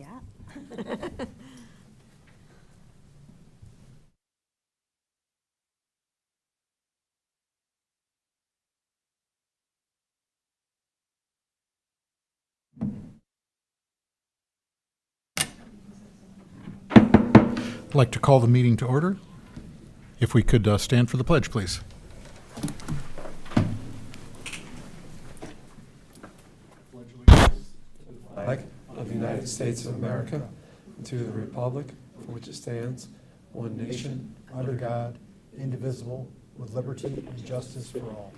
Yeah. I'd like to call the meeting to order. If we could stand for the pledge, please. Flag of the United States of America, and to the republic for which it stands, one nation, under God, indivisible, with liberty and justice for all.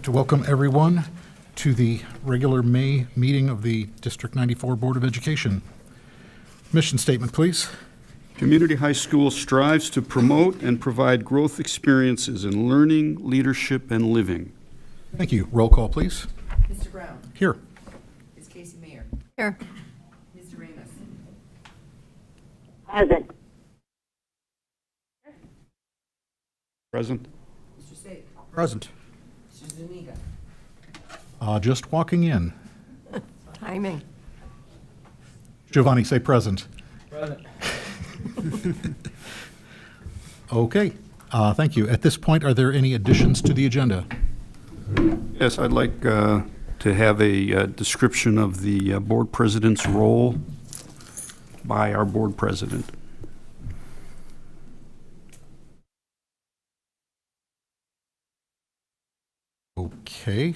To welcome everyone to the regular May meeting of the District 94 Board of Education. Mission statement, please. Community High School strives to promote and provide growth experiences in learning, leadership, and living. Thank you. Roll call, please. Mr. Brown. Here. Ms. Casey Mayer. Here. Mr. Ramos. Present. Present? Mr. Safe. Present. Mr. Zuniga. Just walking in. Timing. Giovanni, say present. Present. Okay. Thank you. At this point, are there any additions to the agenda? Yes, I'd like to have a description of the board president's role by our board president. Okay.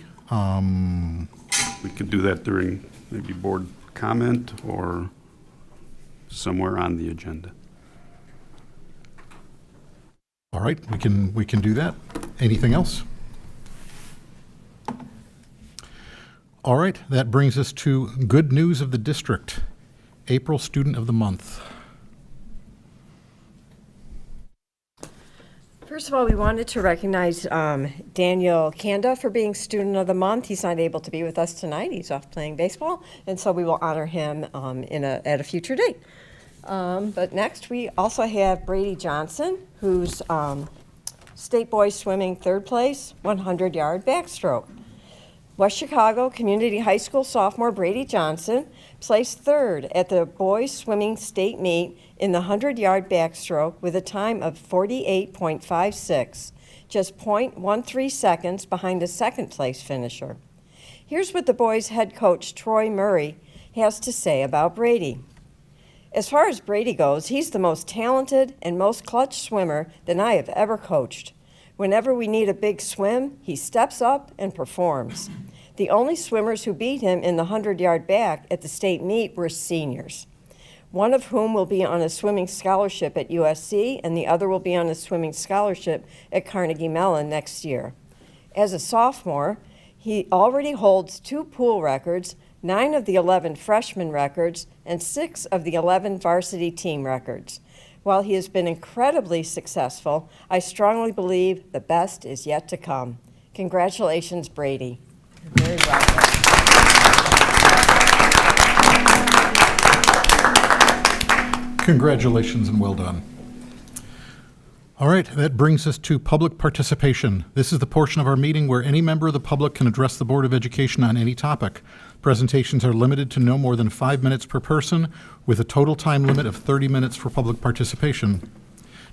We could do that during maybe board comment or somewhere on the agenda. All right, we can do that. Anything else? All right, that brings us to good news of the district. April Student of the Month. First of all, we wanted to recognize Daniel Kanda for being Student of the Month. He's not able to be with us tonight. He's off playing baseball, and so we will honor him at a future date. But next, we also have Brady Johnson, who's state boys swimming third place, 100-yard backstroke. West Chicago Community High School sophomore Brady Johnson placed third at the boys swimming state meet in the 100-yard backstroke with a time of 48.56, just 0.13 seconds behind the second place finisher. Here's what the boys' head coach Troy Murray has to say about Brady. As far as Brady goes, he's the most talented and most clutch swimmer that I have ever coached. Whenever we need a big swim, he steps up and performs. The only swimmers who beat him in the 100-yard back at the state meet were seniors, one of whom will be on a swimming scholarship at USC, and the other will be on a swimming scholarship at Carnegie Mellon next year. As a sophomore, he already holds 2 pool records, 9 of the 11 freshman records, and 6 of the 11 varsity team records. While he has been incredibly successful, I strongly believe the best is yet to come. Congratulations, Brady. You're very welcome. Congratulations and well done. All right, that brings us to public participation. This is the portion of our meeting where any member of the public can address the Board of Education on any topic. Presentations are limited to no more than 5 minutes per person, with a total time limit of 30 minutes for public participation.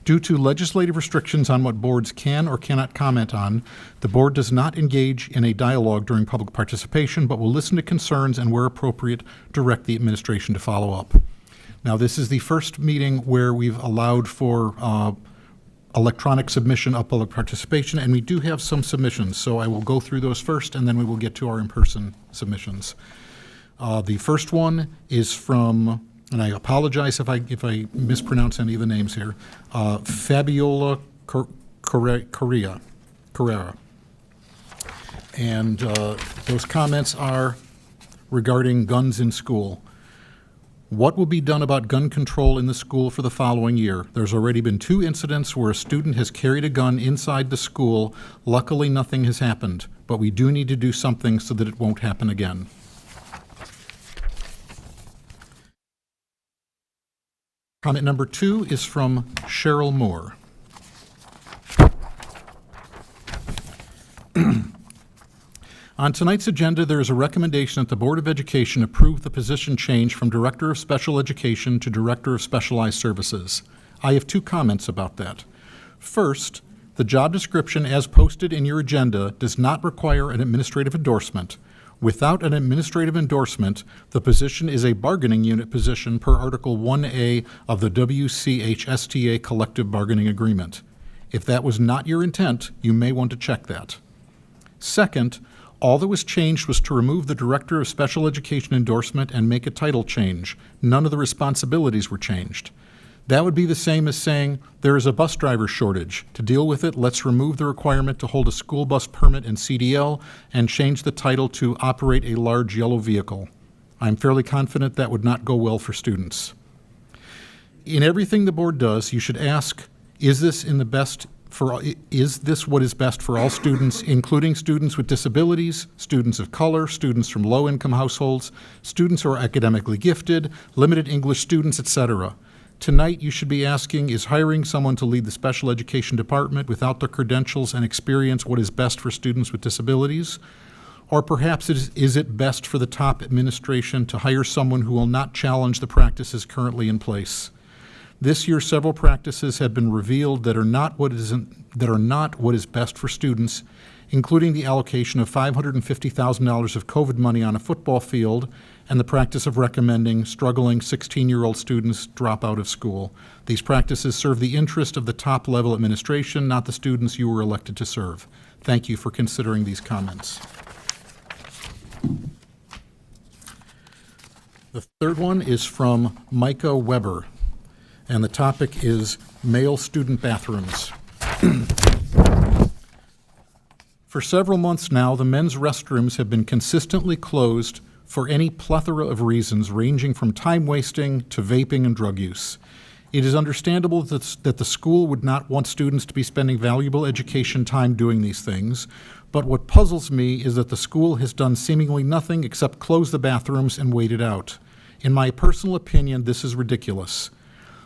Due to legislative restrictions on what boards can or cannot comment on, the board does not engage in a dialogue during public participation, but will listen to concerns and, where appropriate, direct the administration to follow up. Now, this is the first meeting where we've allowed for electronic submission of public participation, and we do have some submissions, so I will go through those first, and then we will get to our in-person submissions. The first one is from, and I apologize if I mispronounce any of the names here, Fabiola Carrera. And those comments are regarding guns in school. What will be done about gun control in the school for the following year? There's already been 2 incidents where a student has carried a gun inside the school. Luckily, nothing has happened, but we do need to do something so that it won't happen again. Comment number 2 is from Cheryl Moore. On tonight's agenda, there is a recommendation that the Board of Education approve the position change from Director of Special Education to Director of Specialized Services. I have 2 comments about that. First, the job description as posted in your agenda does not require an administrative endorsement. Without an administrative endorsement, the position is a bargaining unit position per Article 1A of the WCHSTA Collective Bargaining Agreement. If that was not your intent, you may want to check that. Second, all that was changed was to remove the Director of Special Education endorsement and make a title change. None of the responsibilities were changed. That would be the same as saying, there is a bus driver shortage. To deal with it, let's remove the requirement to hold a school bus permit and CDL and change the title to operate a large yellow vehicle. I'm fairly confident that would not go well for students. In everything the board does, you should ask, is this what is best for all students, including students with disabilities, students of color, students from low-income households, students who are academically gifted, limited English students, etc.? Tonight, you should be asking, is hiring someone to lead the special education department without the credentials and experience what is best for students with disabilities? Or perhaps is it best for the top administration to hire someone who will not challenge the practices currently in place? This year, several practices have been revealed that are not what is best for students, including the allocation of $550,000 of COVID money on a football field and the practice of recommending struggling 16-year-old students drop out of school. These practices serve the interest of the top-level administration, not the students you were elected to serve. Thank you for considering these comments. The third one is from Micah Weber, and the topic is male student bathrooms. For several months now, the men's restrooms have been consistently closed for any plethora of reasons, ranging from time wasting to vaping and drug use. It is understandable that the school would not want students to be spending valuable education time doing these things, but what puzzles me is that the school has done seemingly nothing except close the bathrooms and wait it out. In my personal opinion, this is ridiculous.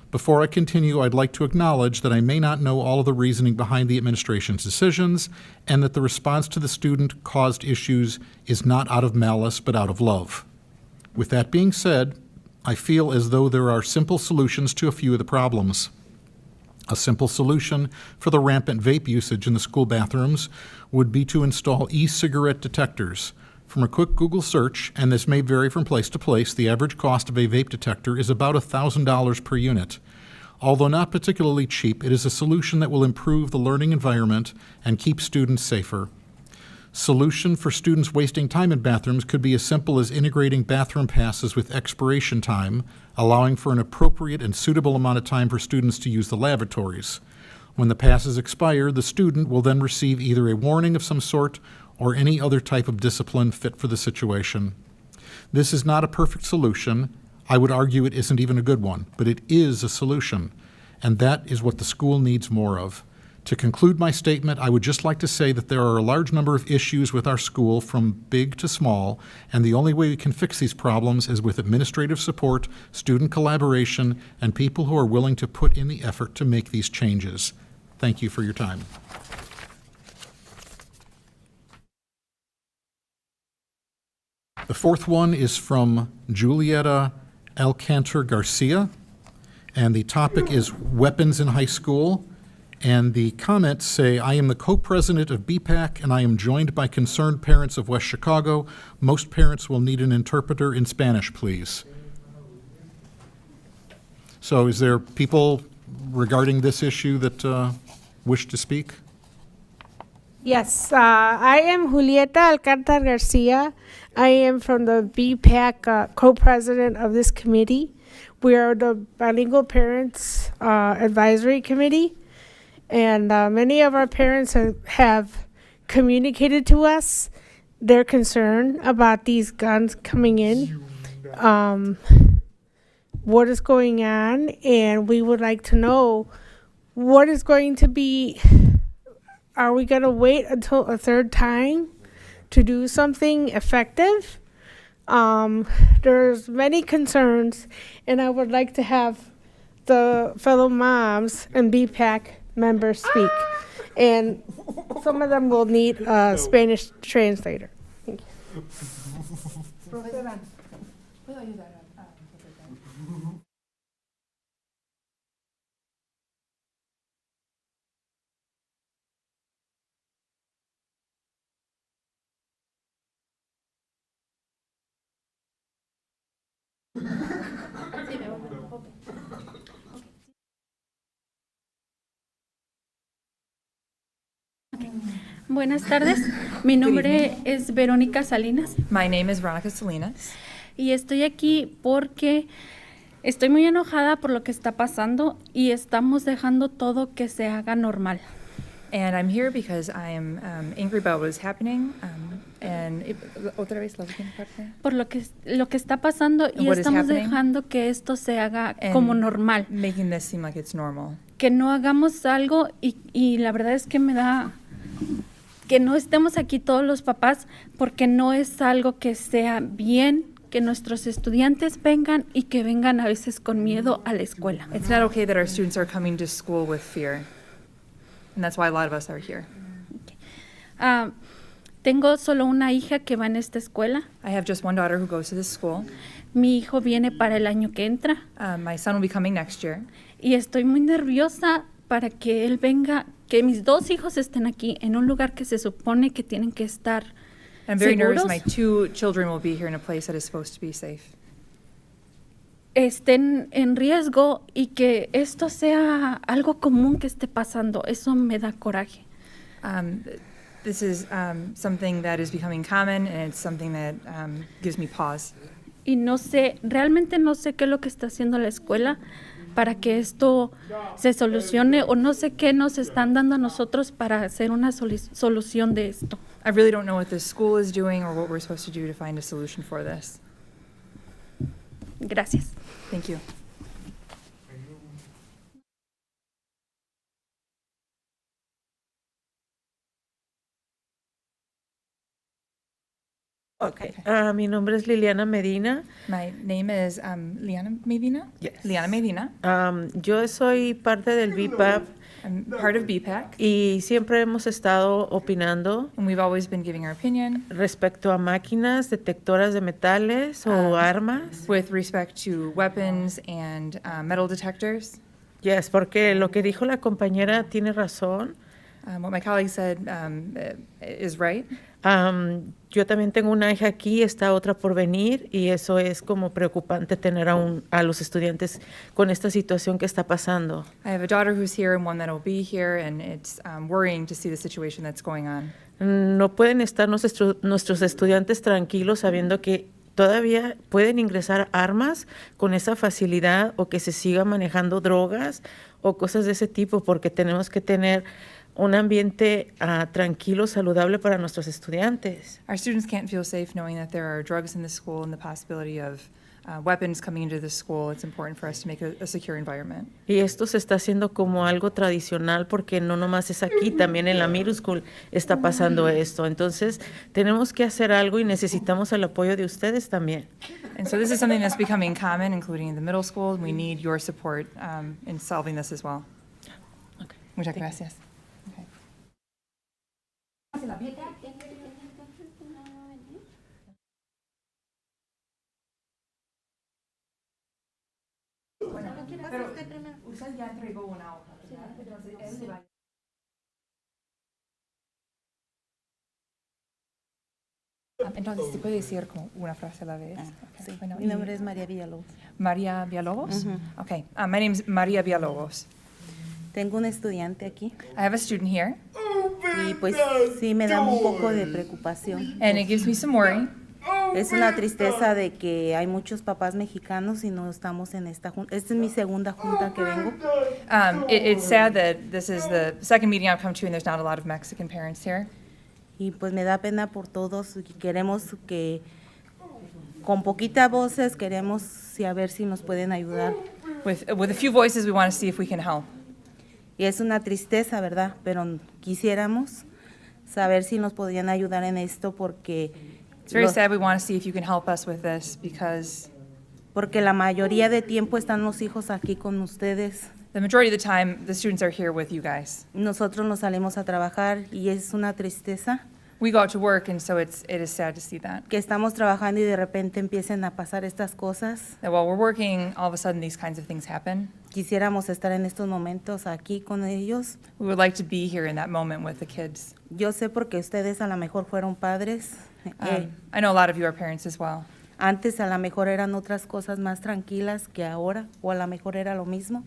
Before I continue, I'd like to acknowledge that I may not know all of the reasoning behind the administration's decisions, and that the response to the student-caused issues is not out of malice, but out of love. With that being said, I feel as though there are simple solutions to a few of the problems. A simple solution for the rampant vape usage in the school bathrooms would be to install e-cigarette detectors. From a quick Google search, and this may vary from place to place, the average cost of a vape detector is about $1,000 per unit. Although not particularly cheap, it is a solution that will improve the learning environment and keep students safer. Solution for students wasting time in bathrooms could be as simple as integrating bathroom passes with expiration time, allowing for an appropriate and suitable amount of time for students to use the lavatories. When the passes expire, the student will then receive either a warning of some sort or any other type of discipline fit for the situation. This is not a perfect solution. I would argue it isn't even a good one, but it is a solution, and that is what the school needs more of. To conclude my statement, I would just like to say that there are a large number of issues with our school, from big to small, and the only way we can fix these problems is with administrative support, student collaboration, and people who are willing to put in the effort to make these changes. Thank you for your time. The fourth one is from Julieta Alcantar Garcia, and the topic is weapons in high school. And the comments say, I am the co-president of BPAC, and I am joined by concerned parents of West Chicago. Most parents will need an interpreter in Spanish, please. So is there people regarding this issue that wish to speak? Yes, I am Julieta Alcantar Garcia. I am from the BPAC co-president of this committee. We are the Bilingual Parents Advisory Committee, and many of our parents have communicated to us their concern about these guns coming in, what is going on, and we would like to know what is going to be. Are we going to wait until a third time to do something effective? There's many concerns, and I would like to have the fellow moms and BPAC members speak. And some of them will need a Spanish translator. Profesora, ¿puedo ayudar a interpretar? Buenas tardes, mi nombre es Verónica Salinas My name is Veronica Salinas, y estoy aquí porque estoy muy enojada por lo que está pasando y estamos dejando todo que se haga normal. and I'm here because I am angry about what is happening. Otra vez la última parte. Por lo que está pasando y What is estamos happening? dejando que esto se haga And como normal. Making this seem like it's normal. Que no hagamos algo y la verdad es que me da que no estemos aquí todos los papás porque no es algo que sea bien que nuestros estudiantes vengan y que vengan a veces con miedo a la escuela. It's not okay that our students are coming to school with fear. And that's why a lot of us are here. Tengo solo una hija que va en esta escuela. I have just one daughter who goes to this school. Mi hijo viene para el año que entra My son will be coming next year. y estoy muy nerviosa para que él venga, que mis dos hijos estén aquí en un lugar que se supone que tienen que estar I'm very nervous. seguros, My two children will be here in a place that is supposed to be safe. estén en riesgo y que esto sea algo común que esté pasando. Eso me da coraje. This is something that is becoming common, and it's something that gives me pause. Y no sé, realmente no sé qué es lo que está haciendo la escuela para que esto se solucione o no sé qué nos están dando a nosotros para hacer una solución de esto. I really don't know what the school is doing or what we're supposed to do to find a solution for this. Gracias. Thank you. Okay. Mi nombre es Liliana Medina. My name is Liana Medina. Yes. Liana Medina. Yo soy parte del BPAP I'm part of BPAC, y siempre hemos estado opinando and we've always been giving our opinion respecto a máquinas detectoras de metales o armas. with respect to weapons and metal detectors. Yes, porque lo que dijo la compañera tiene razón. What my colleague said is right. Yo también tengo una hija aquí, está otra por venir y eso es como preocupante tener a los estudiantes con esta situación que está pasando. I have a daughter who's here and one that will be here, and it's worrying to see the situation that's going on. No pueden estar nuestros estudiantes tranquilos sabiendo que todavía pueden ingresar armas con esa facilidad o que se siga manejando drogas o cosas de ese tipo porque tenemos que tener un ambiente tranquilo, saludable para nuestros estudiantes. Our students can't feel safe knowing that there are drugs in the school and the possibility of weapons coming into the school. It's important for us to make a secure environment. Y esto se está haciendo como algo tradicional porque no nomás es aquí, también en la middle school está pasando esto. Entonces, tenemos que hacer algo y necesitamos el apoyo de ustedes también. And so this is something that's becoming common, including in the middle school. We need your support in solving this as well. Okay. Muchas gracias. Okay. Usted ya entregó una hoja, ¿verdad? Entonces, él se va. Entonces, ¿se puede decir como una frase a la vez? Okay. Sí. Bueno, Mi nombre es María Villalobos. María Villalobos? Okay. My name is María Villalobos. Tengo un estudiante aquí I have a student here, y pues sí me da un poco de preocupación. and it gives me some worry. Es una tristeza de que hay muchos papás mexicanos y no estamos en esta junta. Esta es mi segunda junta que vengo. It's sad that this is the second meeting I've come to, and there's not a lot of Mexican parents here. Y pues me da pena por todos y queremos que con poquitas voces queremos a ver si nos pueden ayudar. With a few voices, we want to see if we can help. Y es una tristeza, ¿verdad? Pero quisiéramos saber si nos podrían ayudar en esto porque It's very sad. We want to see if you can help us with this because la mayoría de tiempo están los hijos aquí con ustedes. the majority of the time, the students are here with you guys. Nosotros nos salimos a trabajar y es una tristeza. We go out to work, and so it is sad to see that. que estamos trabajando y de repente empiecen a pasar estas cosas. That while we're working, all of a sudden these kinds of things happen. Quisiéramos estar en estos momentos aquí con ellos. We would like to be here in that moment with the kids. Yo sé porque ustedes a lo mejor fueron padres. I know a lot of you are parents as well. Antes a lo mejor eran otras cosas más tranquilas que ahora, o a lo mejor era lo mismo.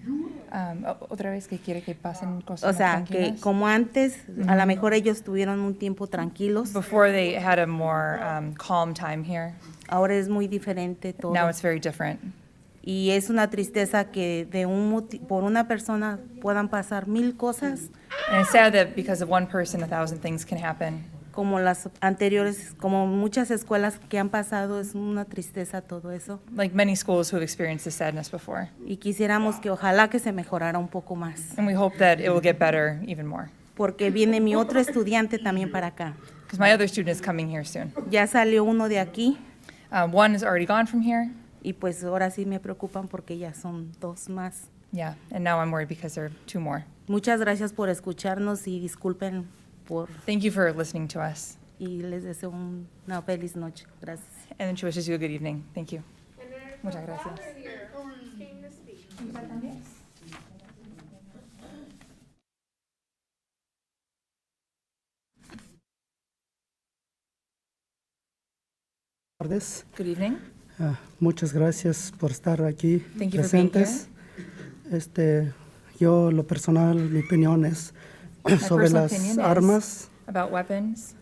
Otra vez que quiere que pasen cosas O más sea, que tranquilas. como antes, a lo mejor ellos tuvieron un tiempo tranquilos. Before they had a more calm time here. Ahora es muy diferente todo. Now it's very different. Y es una tristeza que por una persona puedan pasar 1000 cosas, And it's sad that because of one person, 1,000 things can happen. como las anteriores, como muchas escuelas que han pasado, es una tristeza todo eso. Like many schools who have experienced this sadness before. Y quisiéramos que ojalá que se mejorara un poco más, And we hope that it will get better even more. porque viene mi otro estudiante también para acá. Because my other student is coming here soon. Ya salió uno de aquí One is already gone from here. y pues ahora sí me preocupan porque ya son 2 más. Yeah, and now I'm worried because there are 2 more. Muchas gracias por escucharnos y disculpen por Thank you for listening to us. y les deseo una feliz noche. Gracias. And then she wishes you a good evening. Thank you. Muchas gracias. Tardes. Good evening. Muchas gracias por estar aquí Thank you for being presentes. Yo, lo personal, mi opinión es sobre personal las opinion is armas. About weapons.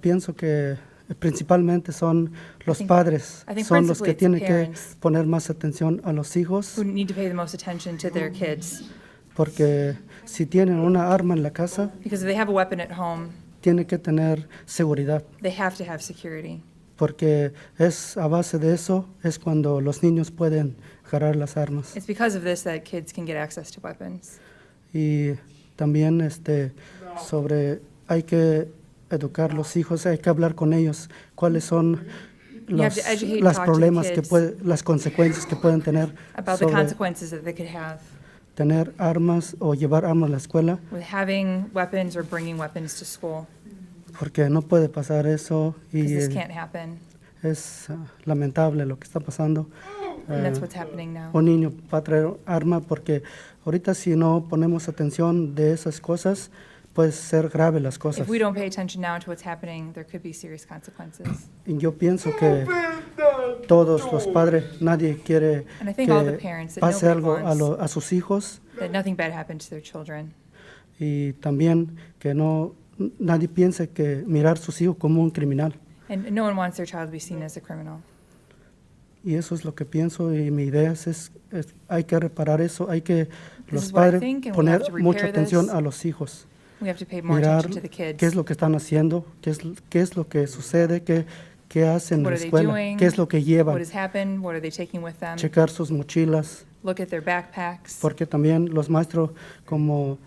Pienso que principalmente son los padres, I think son los que principally tienen it's que parents. poner más atención a los hijos, Who need to pay the most attention to their kids. porque si tienen una arma en la casa, Because if they have a weapon at home, tiene que tener seguridad, they have to have security. porque es a base de eso es cuando los niños pueden agarrar las armas. It's because of this that kids can get access to weapons. Y también sobre hay que educar los hijos, hay que hablar con ellos cuáles son You have to educate and los talk to the problemas kids las consecuencias que pueden tener About the sobre consequences that they could have tener armas o llevar armas a la escuela, with having weapons or bringing weapons to school. porque no puede pasar eso Because y this can't happen. es lamentable lo que está pasando. And that's what's happening now. Un niño va a traer arma porque ahorita si no ponemos atención de esas cosas, puede ser grave las cosas. If we don't pay attention now to what's happening, there could be serious consequences. Y yo pienso que todos los padres, nadie quiere And I think all the que parents that pase nobody algo wants a sus hijos, that nothing bad happened to their children. y también que nadie piense que mirar a sus hijos como un criminal. And no one wants their child to be seen as a criminal. Y eso es lo que pienso y mi idea es hay que reparar eso, hay que los is what I padres think, and we poner have to mucha repair atención this. a los hijos, We have to pay more mirar attention to the kids. qué es lo que están haciendo, qué es lo que sucede, qué hacen en What la are they escuela, doing? qué es lo que What llevan, has happened? What are they taking with them? checar sus mochilas, Look at their backpacks. porque también los maestros, como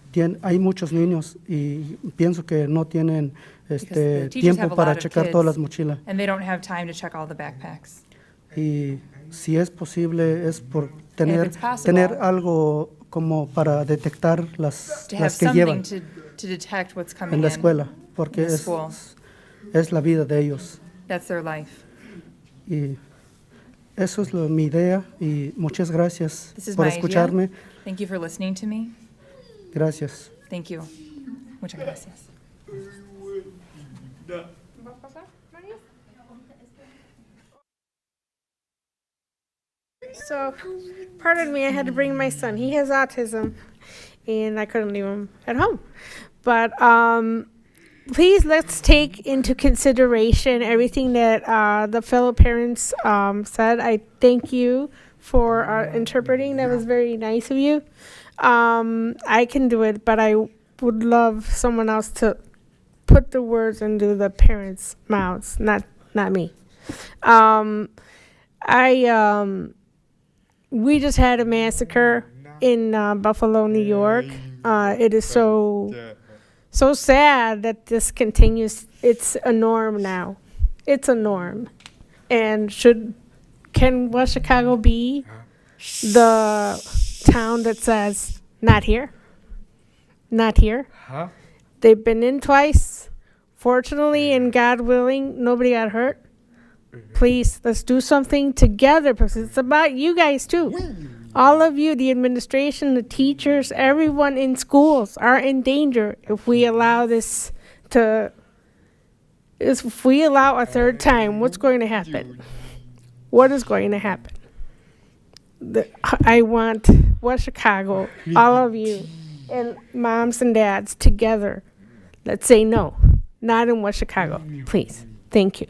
hay muchos niños y pienso que no tienen Because the teachers have tiempo a para lot of checar kids. todas las mochilas. And they don't have time to check all the backpacks. Y si es posible, es por And if it's possible, tener algo como para detectar las To have que something llevan to detect what's coming en la in escuela, porque in the school. es la vida de ellos. That's their life. Y eso es mi idea y muchas gracias This is por my idea. escucharme. Thank you for listening to me. Gracias. Thank you. Muchas gracias. So, pardon me, I had to bring my son. He has autism, and I couldn't leave him at home. But please, let's take into consideration everything that the fellow parents said. I thank you for interpreting. That was very nice of you. I can do it, but I would love someone else to put the words into the parents' mouths, not me. We just had a massacre in Buffalo, New York. It is so sad that this continues. It's a norm now. It's a norm. And can West Chicago be the town that says, not here? Not here? They've been in twice, Fortunately and God willing, nobody got hurt. Please, let's do something together because it's about you guys too. All of you, the administration, the teachers, everyone in schools are in danger if we allow this to, if we allow a third time, what's going to happen? What is going to happen? I want West Chicago, all of you, and moms and dads together. Let's say no, not in West Chicago, please. Thank you.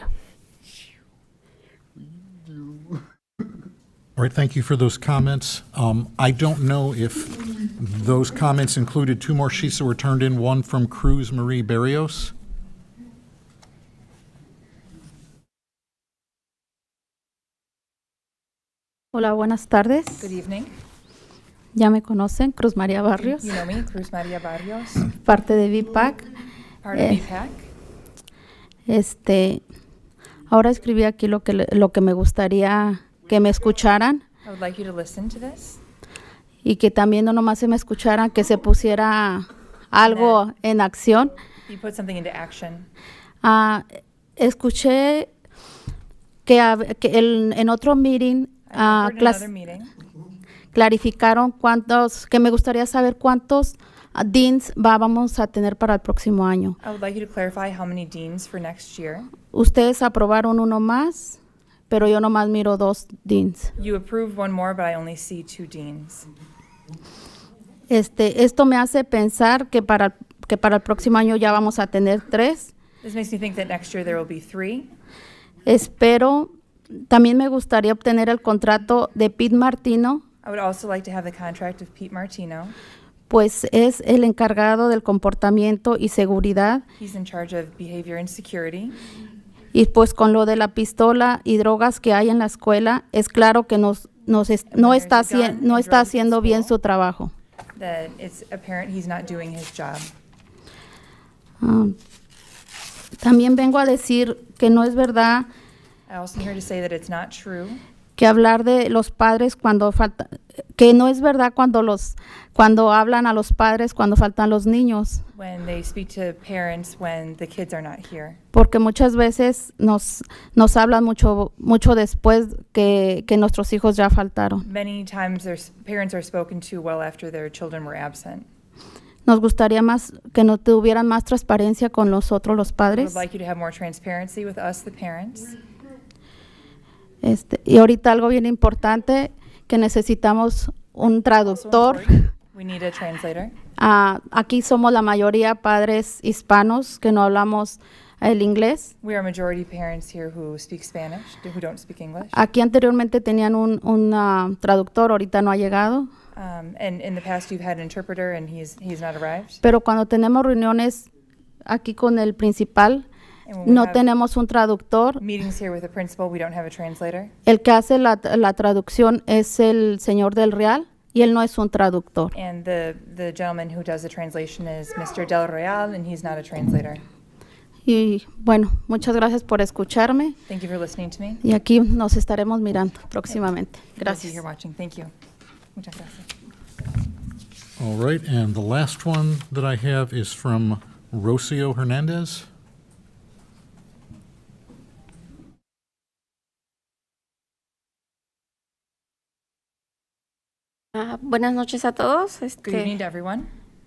All right, thank you for those comments. I don't know if those comments included two more sheets that were turned in, one from Cruz Marie Berrios. Hola, buenas tardes. Good evening. Ya me conocen, Cruz María Barrios, You know me, Cruz Maria Barrios, parte de BPAC. part of BPAC. Ahora escribí aquí lo que me gustaría que me escucharan I would like you to listen to this. y que también no nomás se me escucharan, que se pusiera algo en acción. You put something into action. Escuché que en otro meeting I heard in another meeting clarificaron que me gustaría saber cuántos deans vamos a tener para el próximo año. I would like you to clarify how many deans for next year. Ustedes aprobaron uno más, pero yo nomás miro 2 deans. You approved one more, but I only see 2 deans. Esto me hace pensar que para el próximo año ya vamos a tener 3. This makes me think that next year there will be 3. Espero, también me gustaría obtener el contrato de Pete Martino, I would also like to have the contract of Pete Martino. pues es el encargado del comportamiento y seguridad. He's in charge of behavior and security. Y pues con lo de la pistola y drogas que hay en la escuela, es claro que no está haciendo bien su trabajo. That it's apparent he's not doing his job. También vengo a decir que no es verdad I also am here to say that it's not true. que hablar de los padres que no es verdad cuando hablan a los padres cuando faltan los niños, When they speak to parents when the kids are not here. porque muchas veces nos hablan mucho después que nuestros hijos ya faltaron. Many times parents are spoken to well after their children were absent. Nos gustaría más que no tuvieran más transparencia con nosotros los I padres. would like you to have more transparency with us, the parents. Y ahorita algo bien importante, que necesitamos un traductor. We need a translator. Aquí somos la mayoría padres hispanos que no hablamos el inglés. We are majority parents here who speak Spanish, who don't speak English. Aquí anteriormente tenían un traductor, ahorita no ha llegado. And in the past you've had an interpreter and he's not arrived. Pero cuando tenemos reuniones aquí con el principal, And when we no have tenemos un traductor. meetings here with the principal, we don't have a translator. El que hace la traducción es el señor del Real y él no es un traductor. And the gentleman who does the translation is Mr. Del Real, and he's not a translator. Y bueno, muchas gracias por escucharme Thank you for listening to me. y aquí nos estaremos mirando próximamente. We'll see you Gracias. here watching. Thank you. Muchas gracias. All right, and the last one that I have is from Rocio Hernandez. Buenas noches a todos. Good evening to everyone.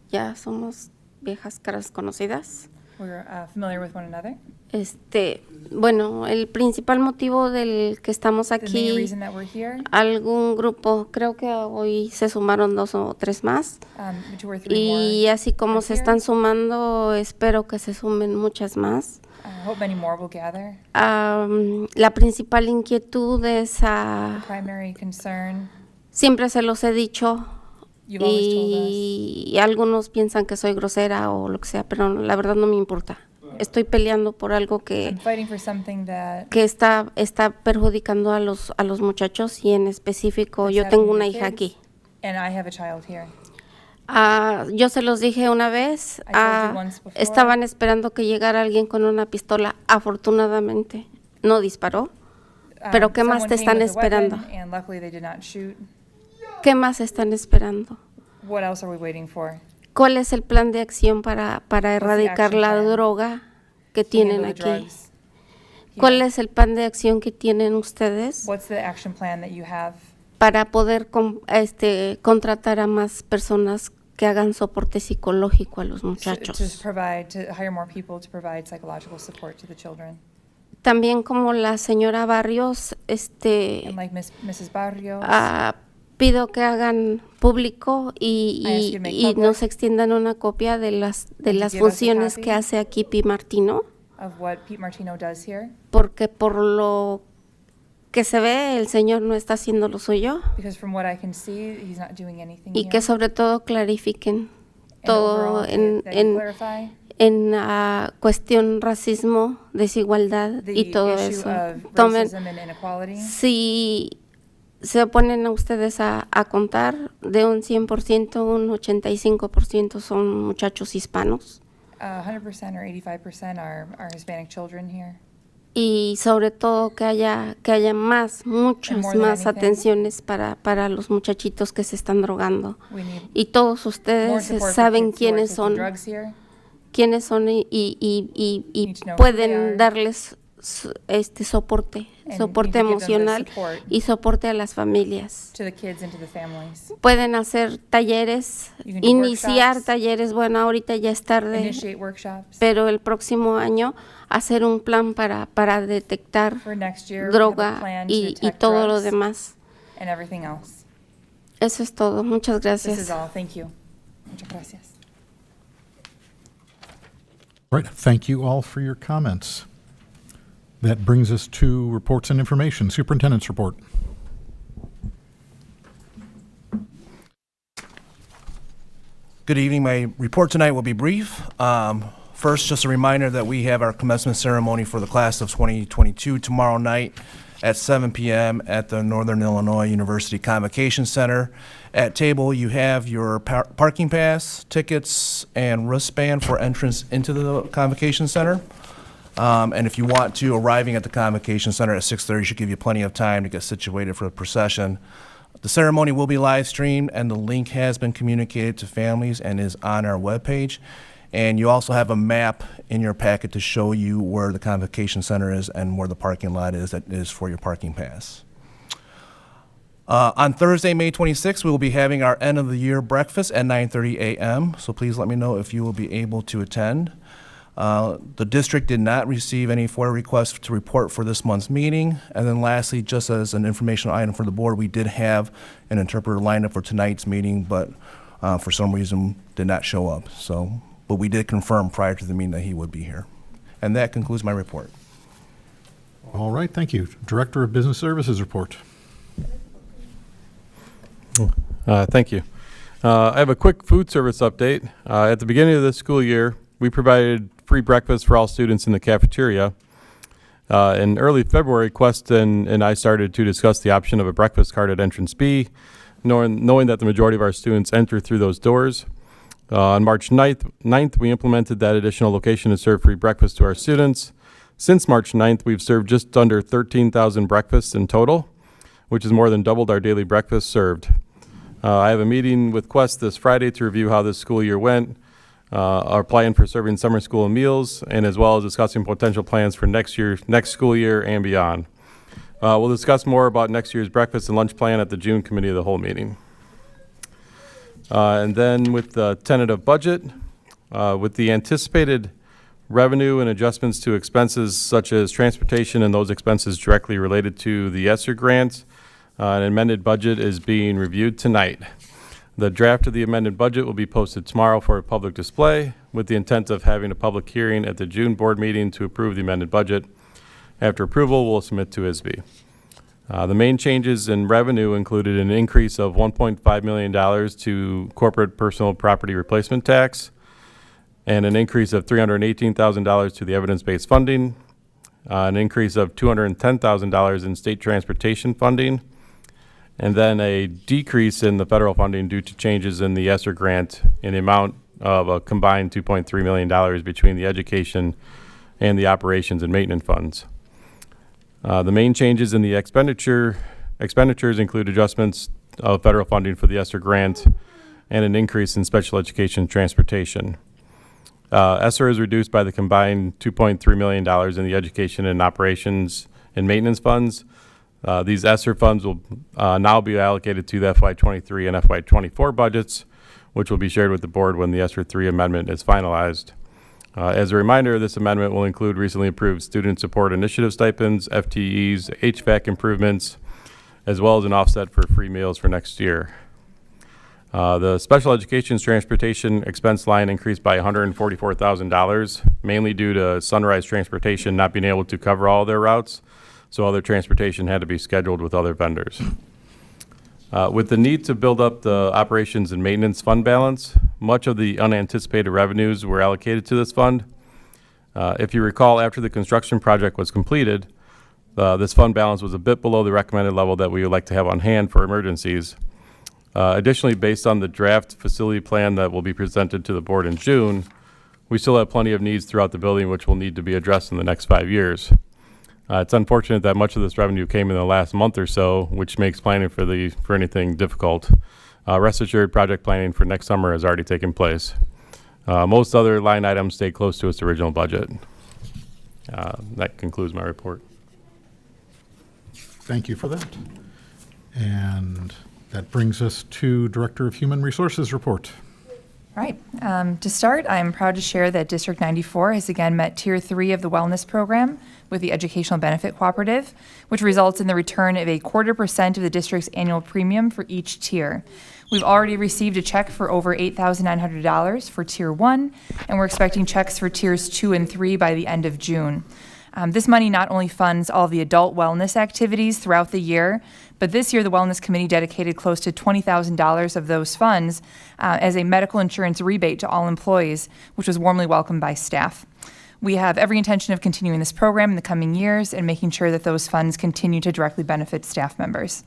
Ya somos viejas caras conocidas. We're familiar with one another. Bueno, el principal motivo del que estamos The main aquí, reason that we're here, algún grupo, creo que hoy se sumaron 2 o 3 más. 2 or 3 Y more. así como se here. están sumando, espero que se sumen muchas más. I hope many more will gather. La principal inquietud es, The primary concern, siempre se los he dicho, you've always told us. y algunos piensan que soy grosera o lo que sea, pero la verdad no me importa. Estoy peleando por algo I'm fighting for something that que está perjudicando a los muchachos y en específico yo tengo una hija aquí. and I have a child here. Yo se los dije una vez, I told you once before. estaban esperando que llegara alguien con una pistola. Afortunadamente no disparó. Pero ¿qué más Someone te came están with a weapon, esperando? And luckily they did not shoot. ¿Qué más están esperando? What else are we waiting for? ¿Cuál es el plan de acción para erradicar action la plan? droga que to handle tienen the aquí? drugs here? ¿Cuál es el plan de acción que tienen ustedes What's the action plan that you have para poder contratar a más personas que hagan soporte psicológico a los to muchachos? hire more people to provide psychological support to the children? También como la señora Barrios, And like Mrs. Barrios, pido que hagan público I ask you to make y public nos extiendan una copia de las give us a funciones copy que hace aquí Pi Martino, of what Pete Martino does here, porque por lo que se ve el señor no está haciendo lo suyo, because from what I can see, he's not doing anything y here. que sobre todo clarifiquen And todo overall, that you clarify en cuestión racismo, desigualdad the y todo issue eso. of Tomen, racism and inequality. si se oponen a ustedes a contar, de un 100%, un 85% son muchachos hispanos. 100% or 85% are Hispanic children here. Y sobre todo que haya muchas more than más anything, atenciones para los muchachitos que se están drogando. We need Y todos more ustedes support for saben kids who are quiénes taking son, drugs here. y Need to know who they are. pueden darles soporte And soporte you need to give them the emocional support y soporte a las familias. to the kids and to the families. Pueden hacer talleres, You can do iniciar workshops. talleres, bueno, ahorita ya es tarde, Initiate workshops. pero el próximo año hacer un plan para detectar For next year, we have a droga plan to y detect todo lo drugs demás. and everything else. Eso es todo. Muchas This is gracias. all. Thank you. Muchas gracias. Right, thank you all for your comments. That brings us to reports and information. Superintendent's report. Good evening. My report tonight will be brief. First, just a reminder that we have our commencement ceremony for the class of 2022 tomorrow night at 7 p.m. at the Northern Illinois University Convocation Center. At table, you have your parking pass, tickets, and wristband for entrance into the Convocation Center. And if you want to, arriving at the Convocation Center at 6:30 should give you plenty of time to get situated for the procession. The ceremony will be live streamed, and the link has been communicated to families and is on our webpage. And you also have a map in your packet to show you where the Convocation Center is and where the parking lot is that is for your parking pass. On Thursday, May 26th, we will be having our end of the year breakfast at 9:30 a.m. So please let me know if you will be able to attend. The district did not receive any FOIA requests to report for this month's meeting. And then lastly, just as an informational item for the board, we did have an interpreter lined up for tonight's meeting, but for some reason did not show up. But we did confirm prior to the meeting that he would be here. And that concludes my report. All right, thank you. Director of Business Services report. Thank you. I have a quick food service update. At the beginning of this school year, we provided free breakfast for all students in the cafeteria. In early February, Quest and I started to discuss the option of a breakfast cart at entrance B, knowing that the majority of our students enter through those doors. On March 9th, we implemented that additional location to serve free breakfast to our students. Since March 9th, we've served just under 13,000 breakfasts in total, which is more than doubled our daily breakfast served. I have a meeting with Quest this Friday to review how this school year went, our plan for serving summer school meals, and as well as discussing potential plans for next school year and beyond. We'll discuss more about next year's breakfast and lunch plan at the June Committee of the Whole meeting. And then with the tentative budget, with the anticipated revenue and adjustments to expenses such as transportation and those expenses directly related to the ESSER grant, an amended budget is being reviewed tonight. The draft of the amended budget will be posted tomorrow for a public display with the intent of having a public hearing at the June board meeting to approve the amended budget. After approval, we'll submit to ISB. The main changes in revenue included an increase of $1.5 million to corporate personal property replacement tax and an increase of $318,000 to the evidence-based funding, an increase of $210,000 in state transportation funding, and then a decrease in the federal funding due to changes in the ESSER grant in the amount of a combined $2.3 million between the education and the operations and maintenance funds. The main changes in the expenditures include adjustments of federal funding for the ESSER grant and an increase in special education transportation. ESSER is reduced by the combined $2.3 million in the education and operations and maintenance funds. These ESSER funds will now be allocated to the FY23 and FY24 budgets, which will be shared with the board when the ESSER 3 amendment is finalized. As a reminder, this amendment will include recently approved student support initiative stipends, FTEs, HVAC improvements, as well as an offset for free meals for next year. The special education's transportation expense line increased by $144,000, mainly due to Sunrise Transportation not being able to cover all their routes, so other transportation had to be scheduled with other vendors. With the need to build up the operations and maintenance fund balance, much of the unanticipated revenues were allocated to this fund. If you recall, after the construction project was completed, this fund balance was a bit below the recommended level that we would like to have on hand for emergencies. Additionally, based on the draft facility plan that will be presented to the board in June, we still have plenty of needs throughout the building which will need to be addressed in the next 5 years. It's unfortunate that much of this revenue came in the last month or so, which makes planning for anything difficult. Rest assured, project planning for next summer has already taken place. Most other line items stay close to its original budget. That concludes my report. Thank you for that. And that brings us to Director of Human Resources report. All right. To start, I'm proud to share that District 94 has again met Tier 3 of the Wellness Program with the Educational Benefit Cooperative, which results in the return of 0.25% of the district's annual premium for each tier. We've already received a check for over $8,900 for Tier 1, and we're expecting checks for Tiers 2 and 3 by the end of June. This money not only funds all the adult wellness activities throughout the year, but this year the Wellness Committee dedicated close to $20,000 of those funds as a medical insurance rebate to all employees, which was warmly welcomed by staff. We have every intention of continuing this program in the coming years and making sure that those funds continue to directly benefit staff members.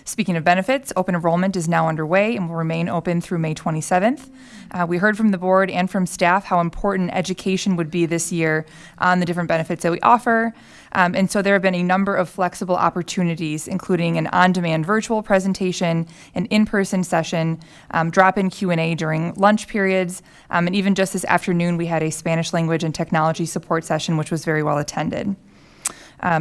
Speaking of benefits, open enrollment is now underway and will remain open through May 27th. We heard from the board and from staff how important education would be this year on the different benefits that we offer. And so there have been a number of flexible opportunities, including an on-demand virtual presentation, an in-person session, drop-in Q&A during lunch periods, and even just this afternoon we had a Spanish language and technology support session, which was very well attended.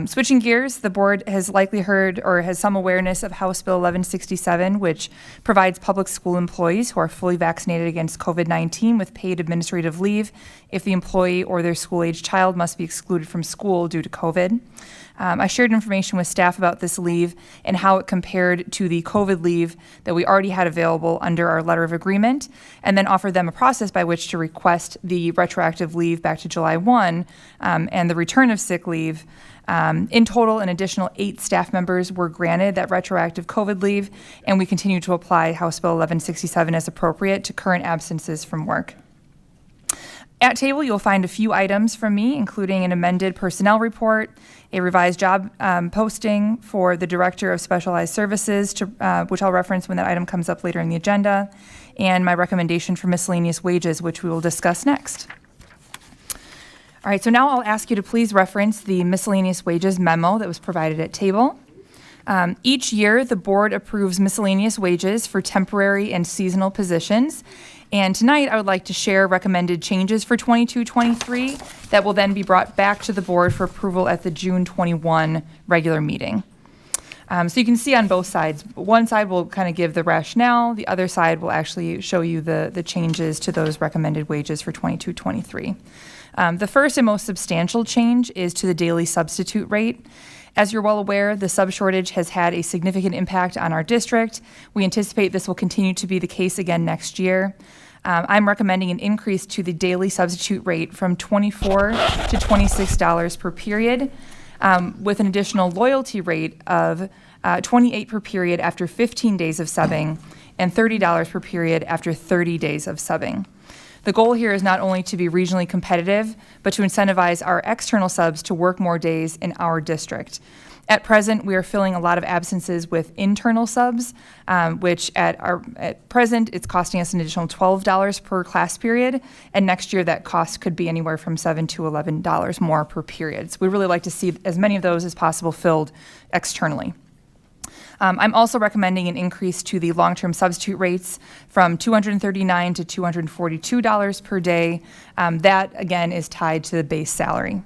Switching gears, the board has likely heard or has some awareness of House Bill 1167, which provides public school employees who are fully vaccinated against COVID-19 with paid administrative leave if the employee or their school-age child must be excluded from school due to COVID. I shared information with staff about this leave and how it compared to the COVID leave that we already had available under our letter of agreement, and then offered them a process by which to request the retroactive leave back to July 1 and the return of sick leave. In total, an additional 8 staff members were granted that retroactive COVID leave, and we continue to apply House Bill 1167 as appropriate to current absences from work. At table, you'll find a few items from me, including an amended personnel report, a revised job posting for the Director of Specialized Services, which I'll reference when that item comes up later in the agenda, and my recommendation for miscellaneous wages, which we will discuss next. All right, so now I'll ask you to please reference the miscellaneous wages memo that was provided at table. Each year, the board approves miscellaneous wages for temporary and seasonal positions. And tonight, I would like to share recommended changes for 22-23 that will then be brought back to the board for approval at the June 21 regular meeting. So you can see on both sides. One side will kind of give the rationale. The other side will actually show you the changes to those recommended wages for 22-23. The first and most substantial change is to the daily substitute rate. As you're well aware, the sub shortage has had a significant impact on our district. We anticipate this will continue to be the case again next year. I'm recommending an increase to the daily substitute rate from $24 to $26 per period, with an additional loyalty rate of $28 per period after 15 days of subbing and $30 per period after 30 days of subbing. The goal here is not only to be regionally competitive, but to incentivize our external subs to work more days in our district. At present, we are filling a lot of absences with internal subs, which at present, it's costing us an additional $12 per class period, and next year that cost could be anywhere from $7 to $11 more per period. So we really like to see as many of those as possible filled externally. I'm also recommending an increase to the long-term substitute rates from $239 to $242 per day. That, again, is tied to the base salary.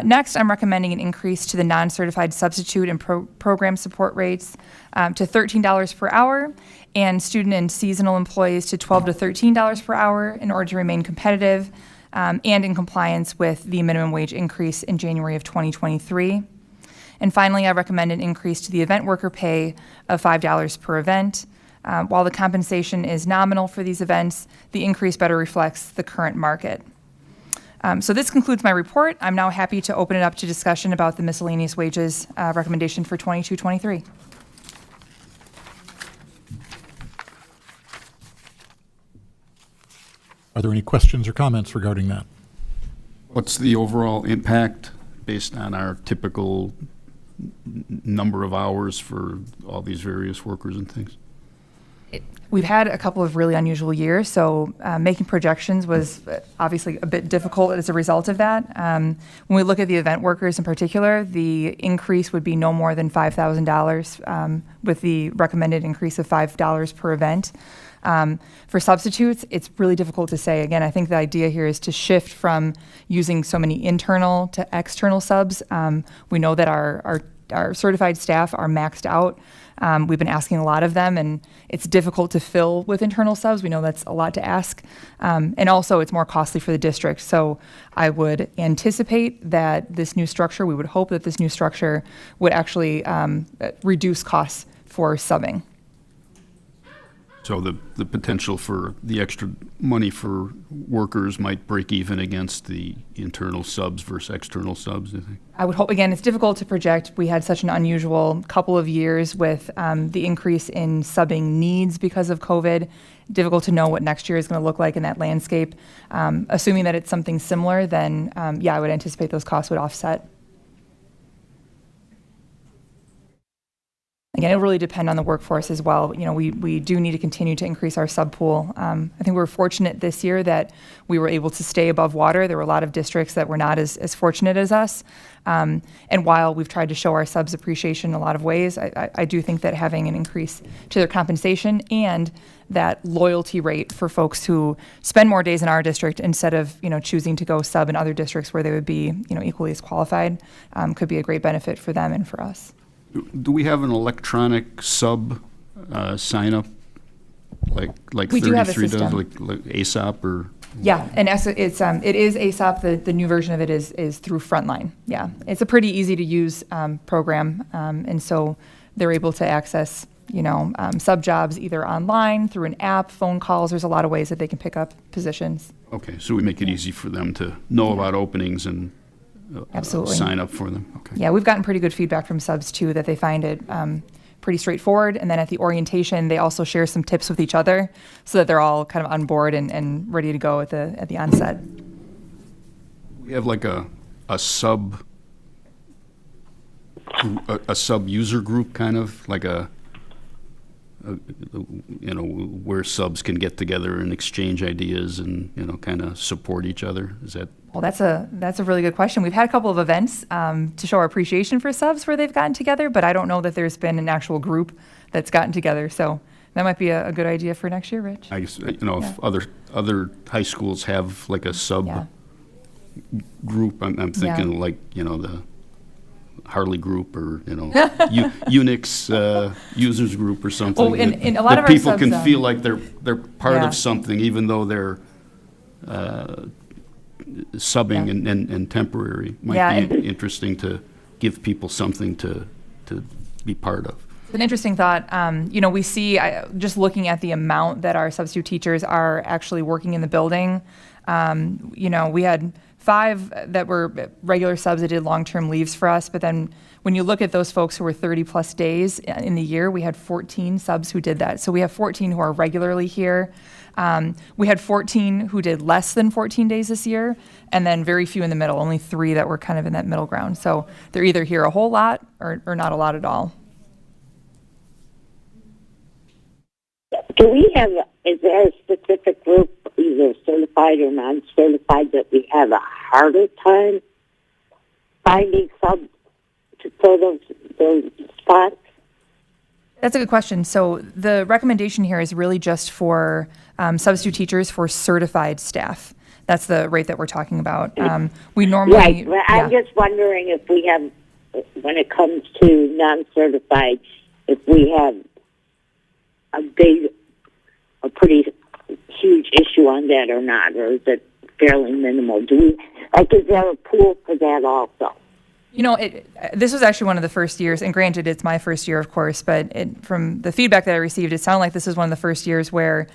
Next, I'm recommending an increase to the non-certified substitute and program support rates to $13 per hour, and student and seasonal employees to $12 to $13 per hour in order to remain competitive and in compliance with the minimum wage increase in January of 2023. And finally, I recommend an increase to the event worker pay of $5 per event. While the compensation is nominal for these events, the increase better reflects the current market. So this concludes my report. I'm now happy to open it up to discussion about the miscellaneous wages recommendation for 22-23. Are there any questions or comments regarding that? What's the overall impact based on our typical number of hours for all these various workers and things? We've had a couple of really unusual years, so making projections was obviously a bit difficult as a result of that. When we look at the event workers in particular, the increase would be no more than $5,000 with the recommended increase of $5 per event. For substitutes, it's really difficult to say. Again, I think the idea here is to shift from using so many internal to external subs. We know that our certified staff are maxed out. We've been asking a lot of them, and it's difficult to fill with internal subs. We know that's a lot to ask. And also, it's more costly for the district. So I would anticipate that this new structure, we would hope that this new structure would actually reduce costs for subbing. So the potential for the extra money for workers might break even against the internal subs versus external subs, I think? I would hope, again, it's difficult to project. We had such an unusual couple of years with the increase in subbing needs because of COVID. Difficult to know what next year is going to look like in that landscape. Assuming that it's something similar, then yeah, I would anticipate those costs would offset. Again, it'll really depend on the workforce as well. You know, we do need to continue to increase our sub pool. I think we were fortunate this year that we were able to stay above water. There were a lot of districts that were not as fortunate as us. And while we've tried to show our subs appreciation in a lot of ways, I do think that having an increase to their compensation and that loyalty rate for folks who spend more days in our district instead of, you know, choosing to go sub in other districts where they would be, you know, equally as qualified, could be a great benefit for them and for us. Do we have an electronic sub sign up like We do have a 33 does, system. like ASAP or? Yeah, and it is ASAP. The new version of it is through Frontline. Yeah, it's a pretty easy to use program, and so they're able to access, you know, sub jobs either online, through an app, phone calls. There's a lot of ways that they can pick up positions. Okay, so we make it easy for them to know about openings and Absolutely. sign up for them. Okay. Yeah, we've gotten pretty good feedback from subs too, that they find it pretty straightforward. And then at the orientation, they also share some tips with each other so that they're all kind of on board and ready to go at the onset. We have like a sub user group, kind of like you know, where subs can get together and exchange ideas and, you know, kind of support each other. Is that? Well, that's a really good question. We've had a couple of events to show our appreciation for subs where they've gotten together, but I don't know that there's been an actual group that's gotten together. So that might be a good idea for next year, Rich. I guess, you know, Yeah. if other high schools have like a sub Yeah. group, I'm thinking Yeah. like, you know, the Harley group or, you know, Unix users group or something. Oh, and a lot that of our people subs, can feel like they're part Yeah. of something, even though they're subbing Yeah. and temporary. Might Yeah, be interesting to give people something to be part of. It's an interesting thought. You know, we see, just looking at the amount that our substitute teachers are actually working in the building, you know, we had 5 that were regular subs that did long-term leaves for us, but then when you look at those folks who were 30-plus days in the year, we had 14 subs who did that. So we have 14 who are regularly here. We had 14 who did less than 14 days this year, and then very few in the middle, only 3 that were kind of in that middle ground. So they're either here a whole lot or not a lot at all. Do we have, is there a specific group, either certified or non-certified, that we have a harder time finding subs to fill those spots? That's a good question. So the recommendation here is really just for substitute teachers for certified staff. That's the rate that we're talking about. We normally... Right. Well, I'm just wondering if we have, when it comes to non-certified, if we have a pretty huge issue on that or not, or is it fairly minimal? Is there a pool for that also? You know, this was actually one of the first years, and granted, it's my first year, of course, but from the feedback that I received, it sounded like this was one of the first years where,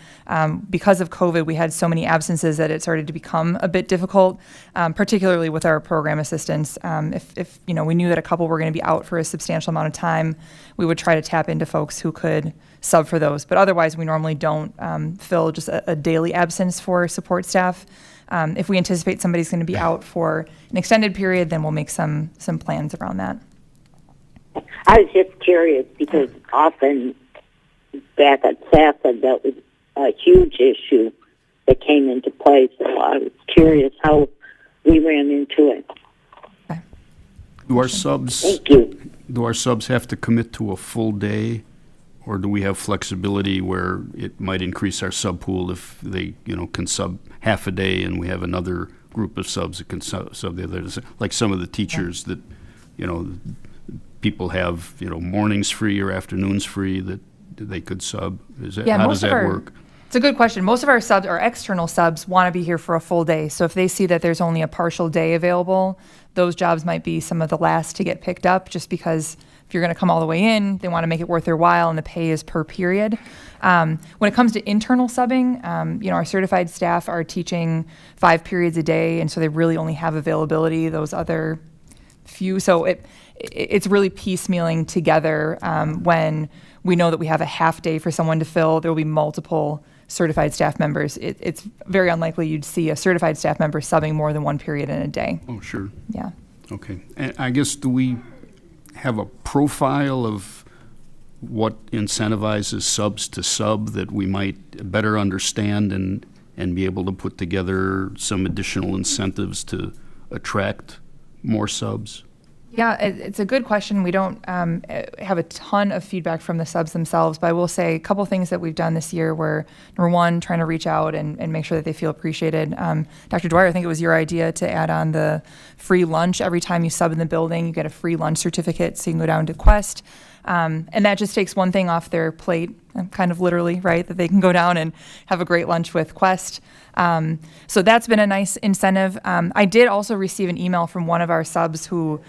because of COVID, we had so many absences that it started to become a bit difficult, particularly with our program assistants. If we knew that a couple were going to be out for a substantial amount of time, we would try to tap into folks who could sub for those. But otherwise, we normally don't fill just a daily absence for support staff. If we anticipate somebody's going to be out for an extended period, then we'll make some plans around that. I was just curious because often back at SAFA, that was a huge issue that came into play. So I was curious how we ran into it. Do our subs? Thank you. Do our subs have to commit to a full day, or do we have flexibility where it might increase our sub pool if they, can sub half a day and we have another group of subs that can sub the others? Like some of the teachers that, people have, mornings free or afternoons free that they could sub. How does that work? It's a good question. Most of our subs, our external subs, want to be here for a full day. So if they see that there's only a partial day available, those jobs might be some of the last to get picked up, just because if you're going to come all the way in, they want to make it worth their while, and the pay is per period. When it comes to internal subbing, our certified staff are teaching 5 periods a day, and so they really only have availability those other few. So it's really piecemealing together. When we know that we have a half day for someone to fill, there will be multiple certified staff members. It's very unlikely you'd see a certified staff member subbing more than 1 period in a day. Oh, sure. Yeah. Okay. And I guess, do we have a profile of what incentivizes subs to sub that we might better understand and be able to put together some additional incentives to attract more subs? Yeah, it's a good question. We don't have a ton of feedback from the subs themselves, but I will say a couple things that we've done this year were, number one, trying to reach out and make sure that they feel appreciated. Dr. Dwyer, I think it was your idea to add on the free lunch. Every time you sub in the building, you get a free lunch certificate, so you can go down to Quest. And that just takes one thing off their plate, kind of literally, right, that they can go down and have a great lunch with Quest. So that's been a nice incentive. I did also receive an email from one of our subs who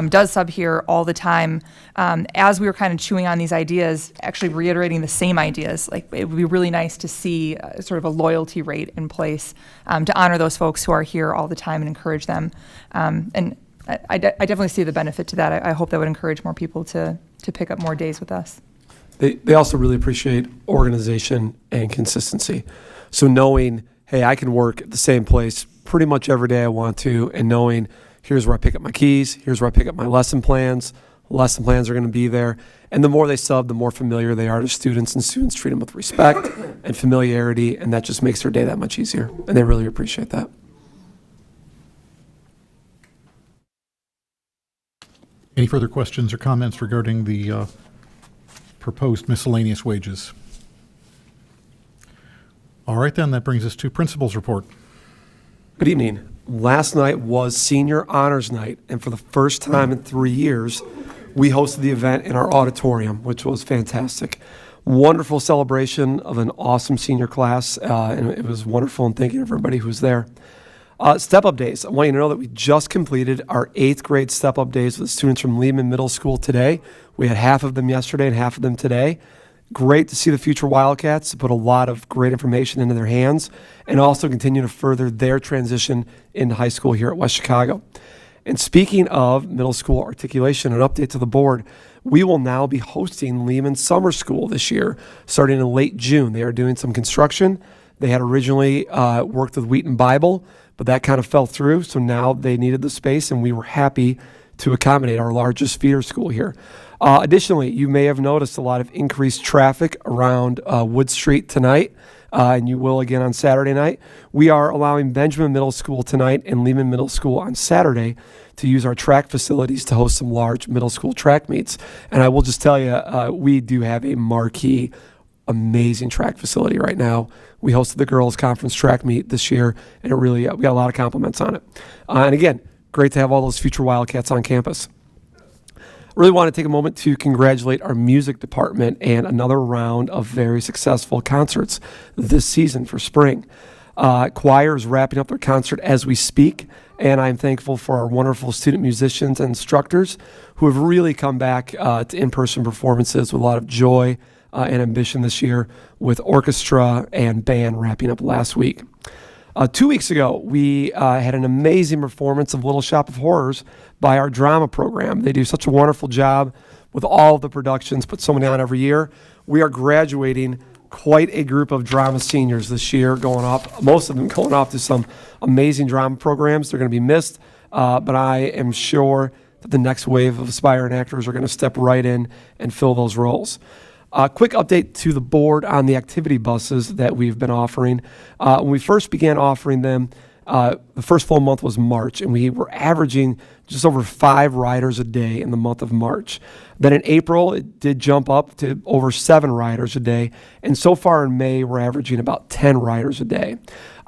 does sub here all the time, as we were kind of chewing on these ideas, actually reiterating the same ideas. Like, it would be really nice to see sort of a loyalty rate in place to honor those folks who are here all the time and encourage them. And I definitely see the benefit to that. I hope that would encourage more people to pick up more days with us. They also really appreciate organization and consistency. So knowing, hey, I can work at the same place pretty much every day I want to, and knowing here's where I pick up my keys, here's where I pick up my lesson plans. Lesson plans are going to be there. And the more they sub, the more familiar they are to students, and students treat them with respect and familiarity, and that just makes their day that much easier. And they really appreciate that. Any further questions or comments regarding the proposed miscellaneous wages? All right, then, that brings us to principal's report. Good evening. Last night was Senior Honors Night, and for the first time in 3 years, we hosted the event in our auditorium, which was fantastic. Wonderful celebration of an awesome senior class, and it was wonderful, and thank you to everybody who was there. Step-up days. I want you to know that we just completed our 8th grade step-up days with students from Lehman Middle School today. We had half of them yesterday and half of them today. Great to see the future Wildcats put a lot of great information into their hands and also continue to further their transition into high school here at West Chicago. And speaking of middle school articulation, an update to the board, we will now be hosting Lehman Summer School this year, starting in late June. They are doing some construction. They had originally worked with Wheaton Bible, but that kind of fell through, so now they needed the space, and we were happy to accommodate our largest feeder school here. Additionally, you may have noticed a lot of increased traffic around Wood Street tonight, and you will again on Saturday night. We are allowing Benjamin Middle School tonight and Lehman Middle School on Saturday to use our track facilities to host some large middle school track meets. And I will just tell you, we do have a marquee, amazing track facility right now. We hosted the girls' conference track meet this year, and it really we got a lot of compliments on it. And again, great to have all those future Wildcats on campus. Really want to take a moment to congratulate our music department and another round of very successful concerts this season for spring. Choir is wrapping up their concert as we speak, and I'm thankful for our wonderful student musicians and instructors who have really come back to in-person performances with a lot of joy and ambition this year, with orchestra and band wrapping up last week. 2 weeks ago, we had an amazing performance of Little Shop of Horrors by our drama program. They do such a wonderful job with all of the productions, put so many on every year. We are graduating quite a group of drama seniors this year, going off, most of them going off to some amazing drama programs. They're going to be missed, but I am sure that the next wave of aspiring actors are going to step right in and fill those roles. Quick update to the board on the activity buses that we've been offering. When we first began offering them, the first full month was March, and we were averaging just over 5 riders a day in the month of March. Then in April, it did jump up to over 7 riders a day, and so far in May, we're averaging about 10 riders a day.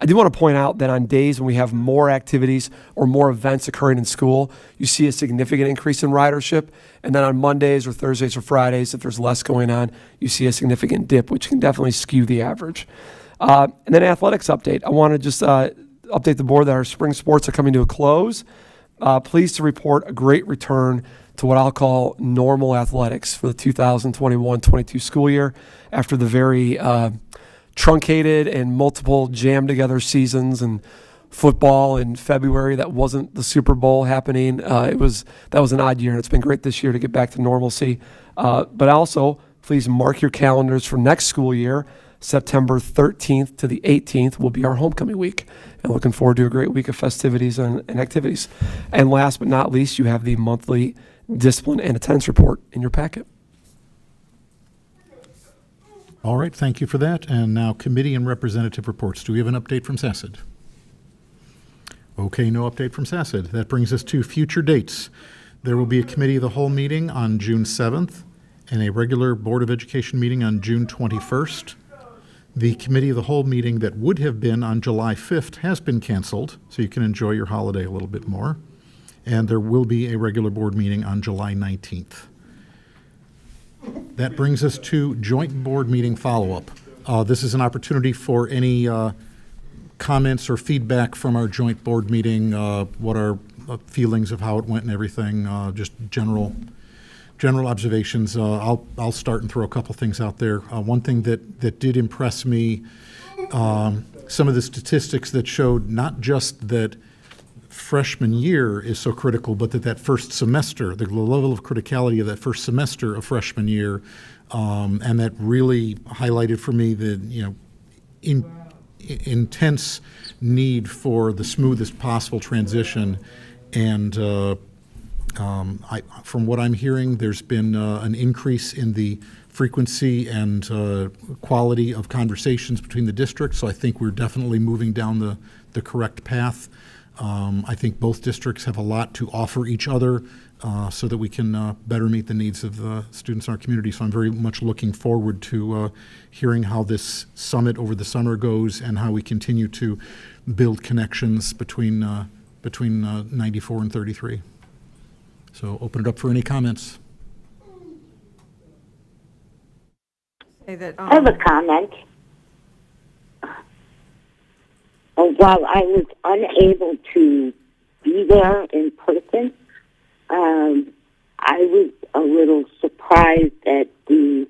I do want to point out that on days when we have more activities or more events occurring in school, you see a significant increase in ridership. And then on Mondays or Thursdays or Fridays, if there's less going on, you see a significant dip, which can definitely skew the average. And then athletics update. I want to just update the board that our spring sports are coming to a close. Pleased to report a great return to what I'll call normal athletics for the 2021-22 school year after the very truncated and multiple jammed together seasons and football in February that wasn't the Super Bowl happening. That was an odd year, and it's been great this year to get back to normalcy. But also, please mark your calendars for next school year. September 13th to the 18th will be our homecoming week, and looking forward to a great week of festivities and activities. And last but not least, you have the monthly discipline and attendance report in your packet. All right, thank you for that. And now committee and representative reports. Do we have an update from SACID? Okay, no update from SACID. That brings us to future dates. There will be a committee of the whole meeting on June 7th and a regular Board of Education meeting on June 21st. The committee of the whole meeting that would have been on July 5th has been canceled, so you can enjoy your holiday a little bit more. And there will be a regular board meeting on July 19th. That brings us to joint board meeting follow-up. This is an opportunity for any comments or feedback from our joint board meeting, what are feelings of how it went and everything, just general observations. I'll start and throw a couple things out there. One thing that did impress me, some of the statistics that showed not just that freshman year is so critical, but that first semester, the level of criticality of that first semester of freshman year, and that really highlighted for me the intense need for the smoothest possible transition. And from what I'm hearing, there's been an increase in the frequency and quality of conversations between the districts, so I think we're definitely moving down the correct path. I think both districts have a lot to offer each other so that we can better meet the needs of the students in our community. So I'm very much looking forward to hearing how this summit over the summer goes and how we continue to build connections between 94 and 33. So open it up for any comments. I have a comment. While I was unable to be there in person, I was a little surprised at the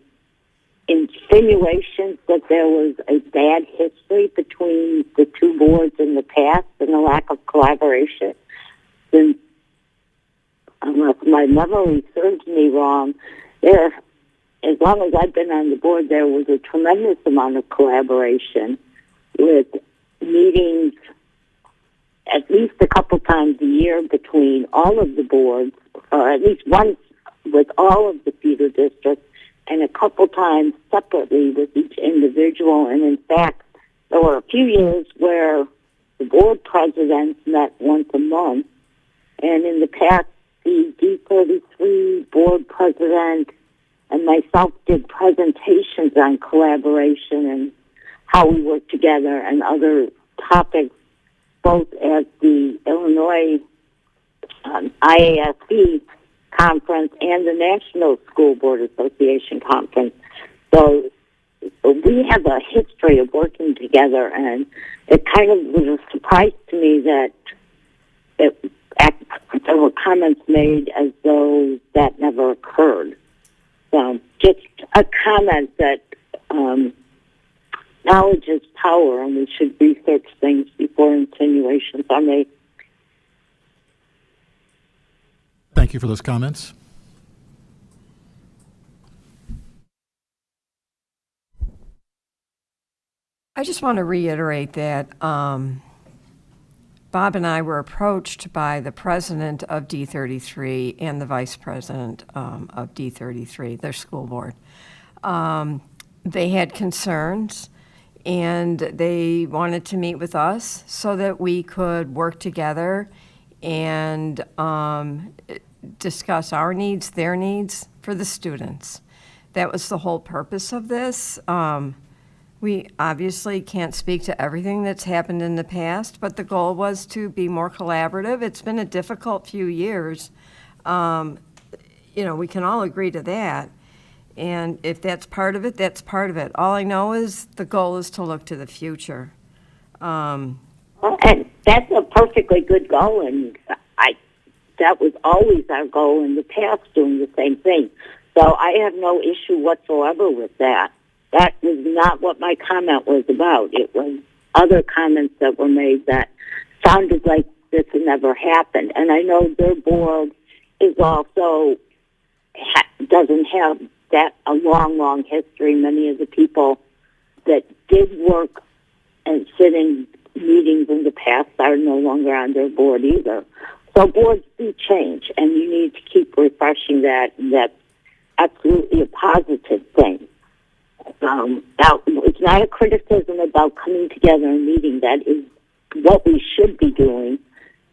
insinuations that there was a bad history between the two boards in the past and the lack of collaboration. And unless my memory serves me wrong, as long as I've been on the board, there was a tremendous amount of collaboration with meetings at least a couple times a year between all of the boards, or at least once with all of the feeder districts, and a couple times separately with each individual. And in fact, there were a few years where the board presidents met once a month, And in the past, the D33 board president and myself did presentations on collaboration and how we work together and other topics, both at the Illinois IASB conference and the National School Board Association conference. So we have a history of working together, and it kind of was a surprise to me that there were comments made as though that never occurred. So just a comment that knowledge is power, and we should research things before insinuations are made. Thank you for those comments. I just want to reiterate that Bob and I were approached by the president of D33 and the vice president of D33, their school board. They had concerns, and they wanted to meet with us so that we could work together and discuss our needs, their needs for the students. That was the whole purpose of this. We obviously can't speak to everything that's happened in the past, but the goal was to be more collaborative. It's been a difficult few years. We can all agree to that. And if that's part of it, that's part of it. All I know is the goal is to look to the future. And that's a perfectly good goal, and that was always our goal in the past, doing the same thing. So I have no issue whatsoever with that. That was not what my comment was about. It was other comments that were made that sounded like this had never happened. And I know their board is also doesn't have that a long history. Many of the people that did work and sit in meetings in the past are no longer on their board either. So boards do change, and you need to keep refreshing that, and that's absolutely a positive thing. Now, it's not a criticism about coming together and meeting. That is what we should be doing,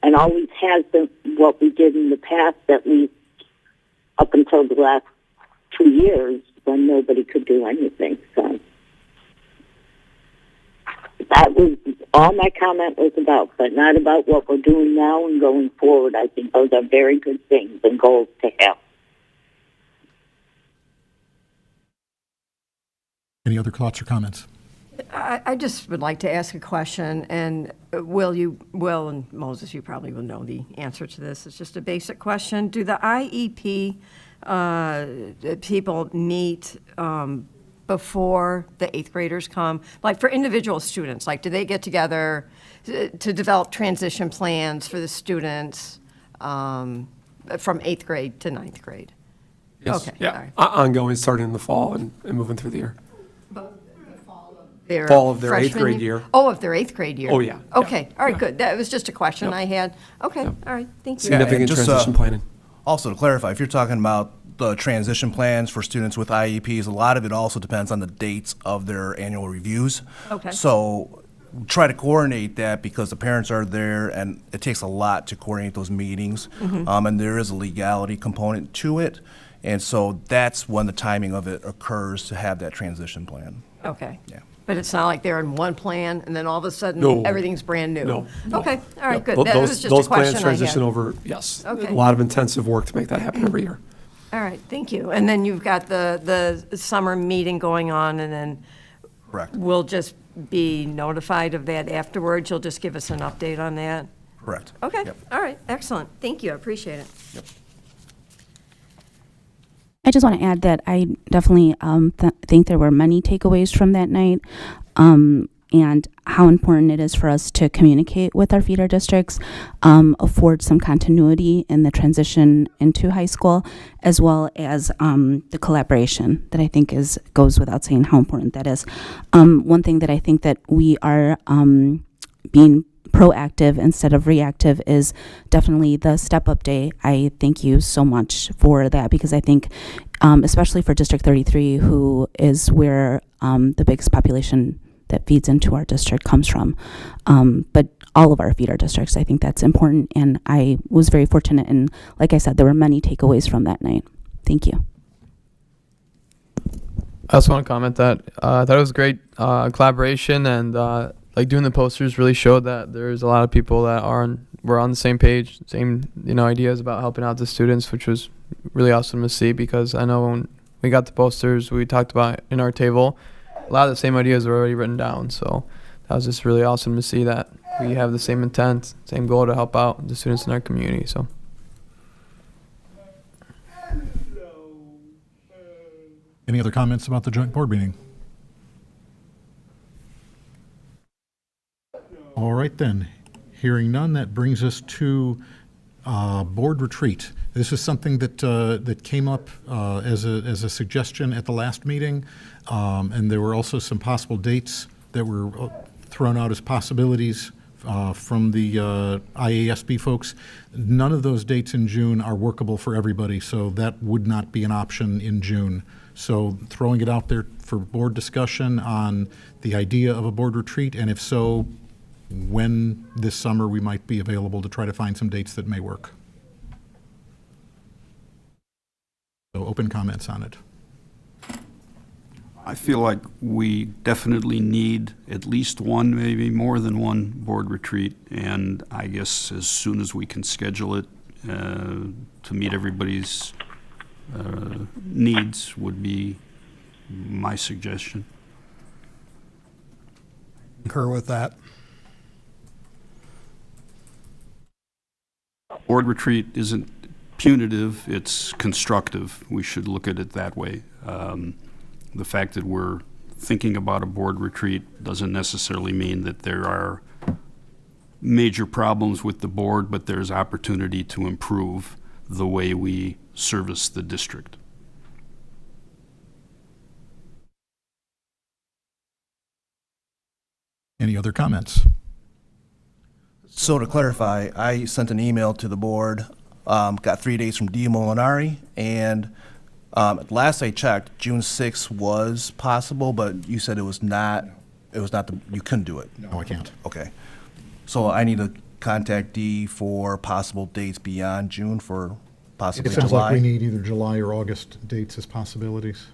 and always has been what we did in the past, at least up until the last 2 years when nobody could do anything. So that was all my comment was about, but not about what we're doing now and going forward. I think those are very good things and goals to have. Any other thoughts or comments? I just would like to ask a question, and Will and Moses, you probably will know the answer to this. It's just a basic question. Do the IEP people meet before the 8th graders come? Like for individual students, like do they get together to develop transition plans for the students from 8th grade to 9th grade? Yes. Okay. Yeah. All right. Ongoing, starting in the fall and moving through the year. Their fall of their freshman 8th grade year. Oh, of their 8th grade year. Oh, yeah. Okay, all right, good. That was just a question I had. Okay, all right, thank you. Significant and just, transition planning. Also, to clarify, if you're talking about the transition plans for students with IEPs, a lot of it also depends on the dates of their annual reviews. Okay. So try to coordinate that because the parents are there, and it takes a lot to coordinate those meetings. And there is a legality component to it. And so that's when the timing of it occurs to have that transition plan. Okay. Yeah. But it's not like they're in one plan and then all of a sudden No. everything's brand new? No. Okay, all right, good. Th- That was just a Those question plans I transition had. over, yes. Okay. A lot of intensive work to make that happen every year. All right, thank you. And then you've got the summer meeting going on, and then Correct. we'll just be notified of that afterwards? You'll just give us an update on that? Correct. Okay, Yep. all right, excellent. Thank you, I appreciate it. Yep. I just want to add that I definitely think there were many takeaways from that night, and how important it is for us to communicate with our feeder districts, afford some continuity in the transition into high school, as well as the collaboration that I think goes without saying how important that is. One thing that I think that we are being proactive instead of reactive is definitely the step-up day. I thank you so much for that, because I think, especially for District 33, who is where the biggest population that feeds into our district comes from. But all of our feeder districts. I think that's important, and I was very fortunate, and like I said, there were many takeaways from that night. Thank you. I also want to comment that I thought it was great collaboration, and like doing the posters really showed that there's a lot of people that were on the same page, same ideas about helping out the students, which was really awesome to see, because I know when we got the posters we talked about in our table, a lot of the same ideas were already written down. So that was just really awesome to see that we have the same intent, same goal to help out the students in our community. So. Any other comments about the joint board meeting? All right then, hearing none, that brings us to board retreat. This is something that came up as a suggestion at the last meeting, and there were also some possible dates that were thrown out as possibilities from the IASB folks. None of those dates in June are workable for everybody, so that would not be an option in June. So throwing it out there for board discussion on the idea of a board retreat, and if so, when this summer we might be available to try to find some dates that may work. So open comments on it. I feel like we definitely need at least one, maybe more than one board retreat, and I guess as soon as we can schedule it to meet everybody's needs would be my suggestion. Concur with that. Board retreat isn't punitive, it's constructive. We should look at it that way. The fact that we're thinking about a board retreat doesn't necessarily mean that there are major problems with the board, but there's opportunity to improve the way we service the district. Any other comments? So to clarify, I sent an email to the board, got 3 days from D. Molinari, and last I checked, June 6th was possible, but you said it was not you couldn't do it. No, I can't. Okay. So I need to contact D for possible dates beyond June for possibly It sounds July. like we need either July or August dates as possibilities.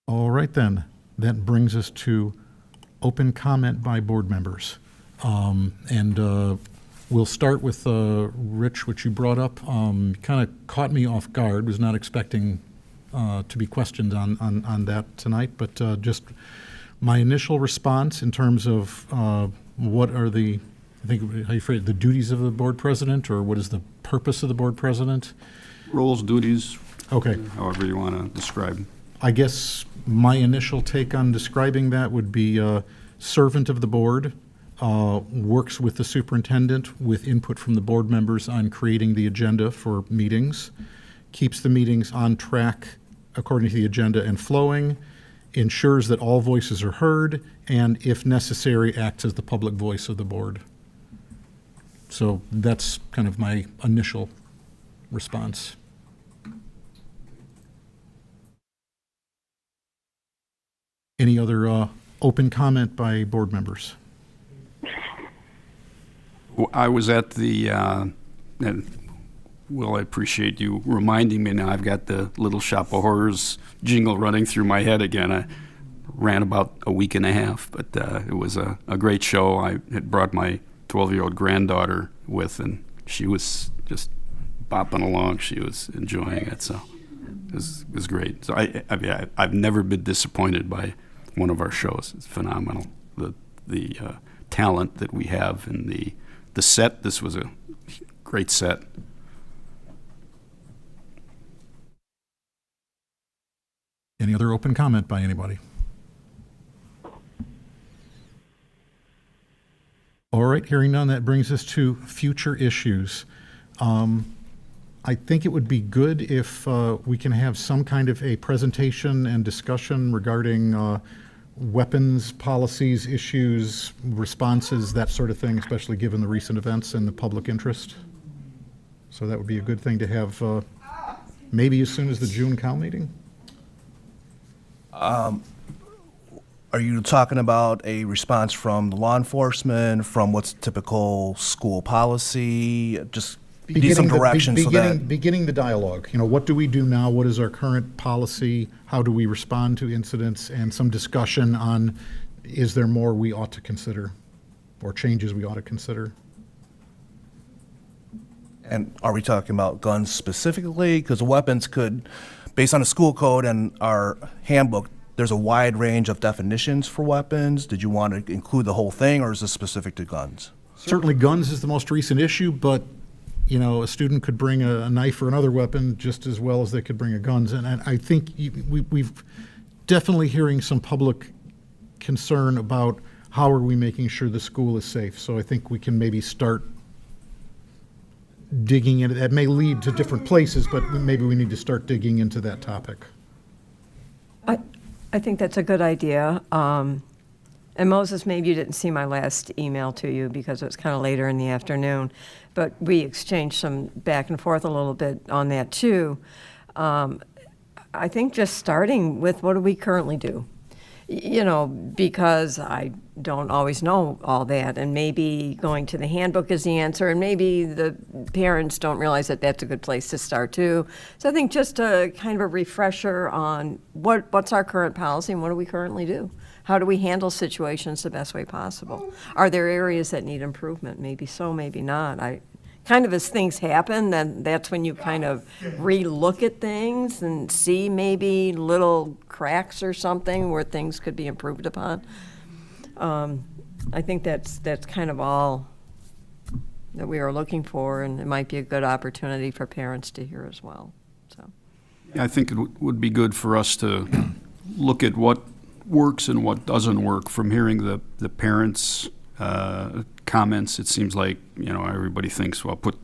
All right then, that brings us to open comment by board members. We'll start with Rich, which you brought up. Kind of caught me off guard, was not expecting to be questioned on that tonight, but just my initial response in terms of what are the, I think, how you phrase it, the duties of the board president, or what is the purpose of the board president? Roles, duties, okay, however you want to describe. I guess my initial take on describing that would be servant of the board, works with the superintendent with input from the board members on creating the agenda for meetings, keeps the meetings on track according to the agenda and flowing, ensures that all voices are heard, and if necessary, acts as the public voice of the board. So that's kind of my initial response. Any other open comment by board members? I was at the, and Will, I appreciate you reminding me now. I've got the Little Shop of Horrors jingle running through my head again. I ran about a week and a half, but it was a great show. I had brought my 12-year-old granddaughter with, and she was just bopping along. She was enjoying it, so it was great. So I've never been disappointed by one of our shows. It's phenomenal. The talent that we have in the set. This was a great set. Any other open comment by anybody? All right, hearing none, that brings us to future issues. I think it would be good if we can have some kind of a presentation and discussion regarding weapons, policies, issues, responses, that sort of thing, especially given the recent events and the public interest. So that would be a good thing to have maybe as soon as the June Cal meeting. Are you talking about a response from the law enforcement, from what's typical school policy? Just need some direction so that... Beginning the dialogue. You know, what do we do now? What is our current policy? How do we respond to incidents? And some discussion on, is there more we ought to consider or changes we ought to consider? And are we talking about guns specifically? Because weapons could, based on the school code and our handbook, there's a wide range of definitions for weapons. Did you want to include the whole thing, or is this specific to guns? Certainly guns is the most recent issue, but you know, a student could bring a knife or another weapon just as well as they could bring a gun. And I think we've definitely hearing some public concern about how are we making sure the school is safe. So I think we can maybe start digging into that. May lead to different places, but maybe we need to start digging into that topic. I think that's a good idea. And Moses, maybe you didn't see my last email to you because it was kind of later in the afternoon, but we exchanged some back and forth a little bit on that too. I think just starting with what do we currently do? You know, because I don't always know all that, and maybe going to the handbook is the answer, and maybe the parents don't realize that that's a good place to start too. So I think just a kind of a refresher on what's our current policy and what do we currently do? How do we handle situations the best way possible? Are there areas that need improvement? Maybe so, maybe not. Kind of as things happen, then that's when you kind of re-look at things and see maybe little cracks or something where things could be improved upon. I think that's kind of all that we are looking for, and it might be a good opportunity for parents to hear as well. So, I think it would be good for us to look at what works and what doesn't work from hearing the parents' comments. It seems like, you know, everybody thinks, well, put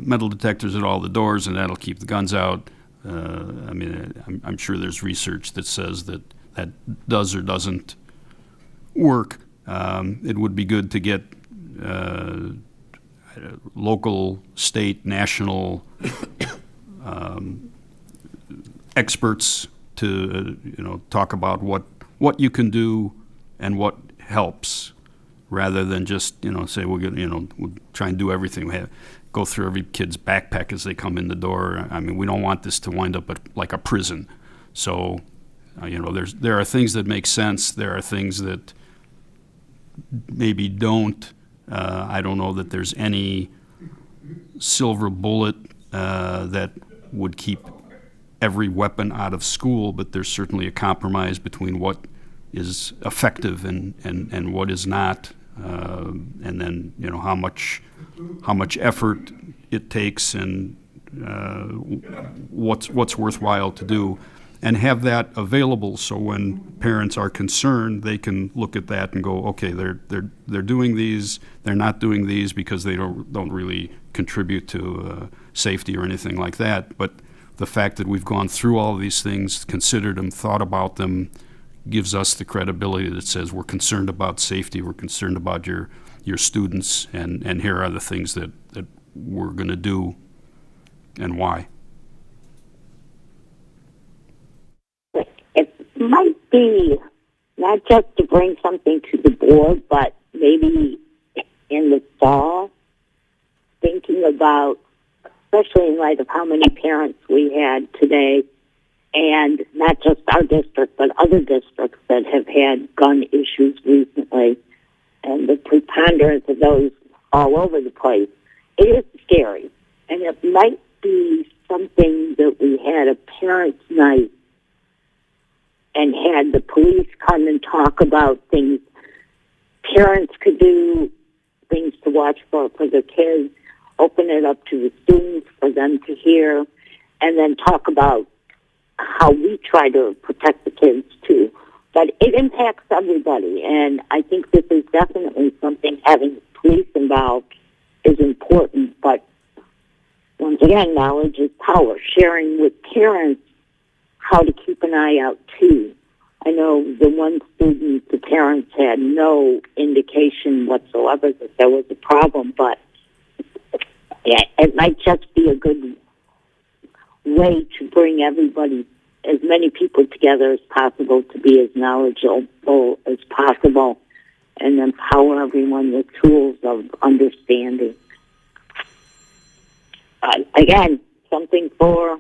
metal detectors at all the doors and that'll keep the guns out. I mean, I'm sure there's research that says that does or doesn't work. It would be good to get local, state, national experts to talk about what you can do and what helps, rather than just say we'll try and do everything. We have go through every kid's backpack as they come in the door. I mean, we don't want this to wind up like a prison. So there are things that make sense. There are things that maybe don't. I don't know that there's any silver bullet that would keep every weapon out of school, but there's certainly a compromise between what is effective and what is not, and then how much effort it takes and what's worthwhile to do, and have that available so when parents are concerned, they can look at that and go, okay, they're doing these, they're not doing these because they don't really contribute to safety or anything like that. But the fact that we've gone through all of these things, considered them, thought about them, gives us the credibility that says we're concerned about safety, we're concerned about your students, and here are the things that we're going to do and why. It might be not just to bring something to the board, but maybe in the fall, thinking about, especially in light of how many parents we had today, and not just our district, but other districts that have had gun issues recently, and the preponderance of those all over the place. It is scary, and it might be something that we had a parents' night and had the police come and talk about things parents could do, things to watch for their kids, open it up to the students for them to hear, and then talk about how we try to protect the kids too. But it impacts everybody, and I think this is definitely something, having police involved is important, but once again, knowledge is power. Sharing with parents how to keep an eye out, too. I know the one student, the parents had no indication whatsoever that there was a problem, but yeah, it might just be a good way to bring everybody, as many people together as possible, to be as knowledgeable as possible and empower everyone with tools of understanding. Again, something for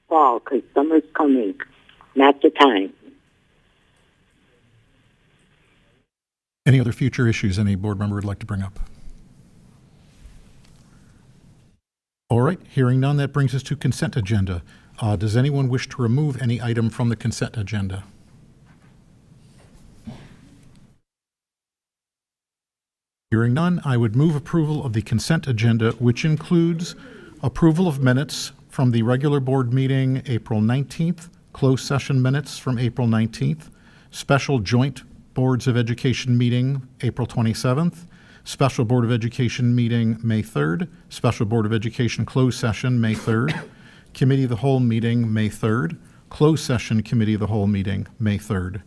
fall, because summer's coming. Not the time. Any other future issues any board member would like to bring up? All right, hearing none, that brings us to consent agenda. Does anyone wish to remove any item from the consent agenda? Hearing none, I would move approval of the consent agenda, which includes approval of minutes from the regular board meeting April 19th, closed session minutes from April 19th, special joint Boards of Education meeting April 27th, special Board of Education meeting May 3rd, special Board of Education closed session May 3rd, Committee of the Whole meeting May 3rd, closed session Committee of the Whole meeting May 3rd.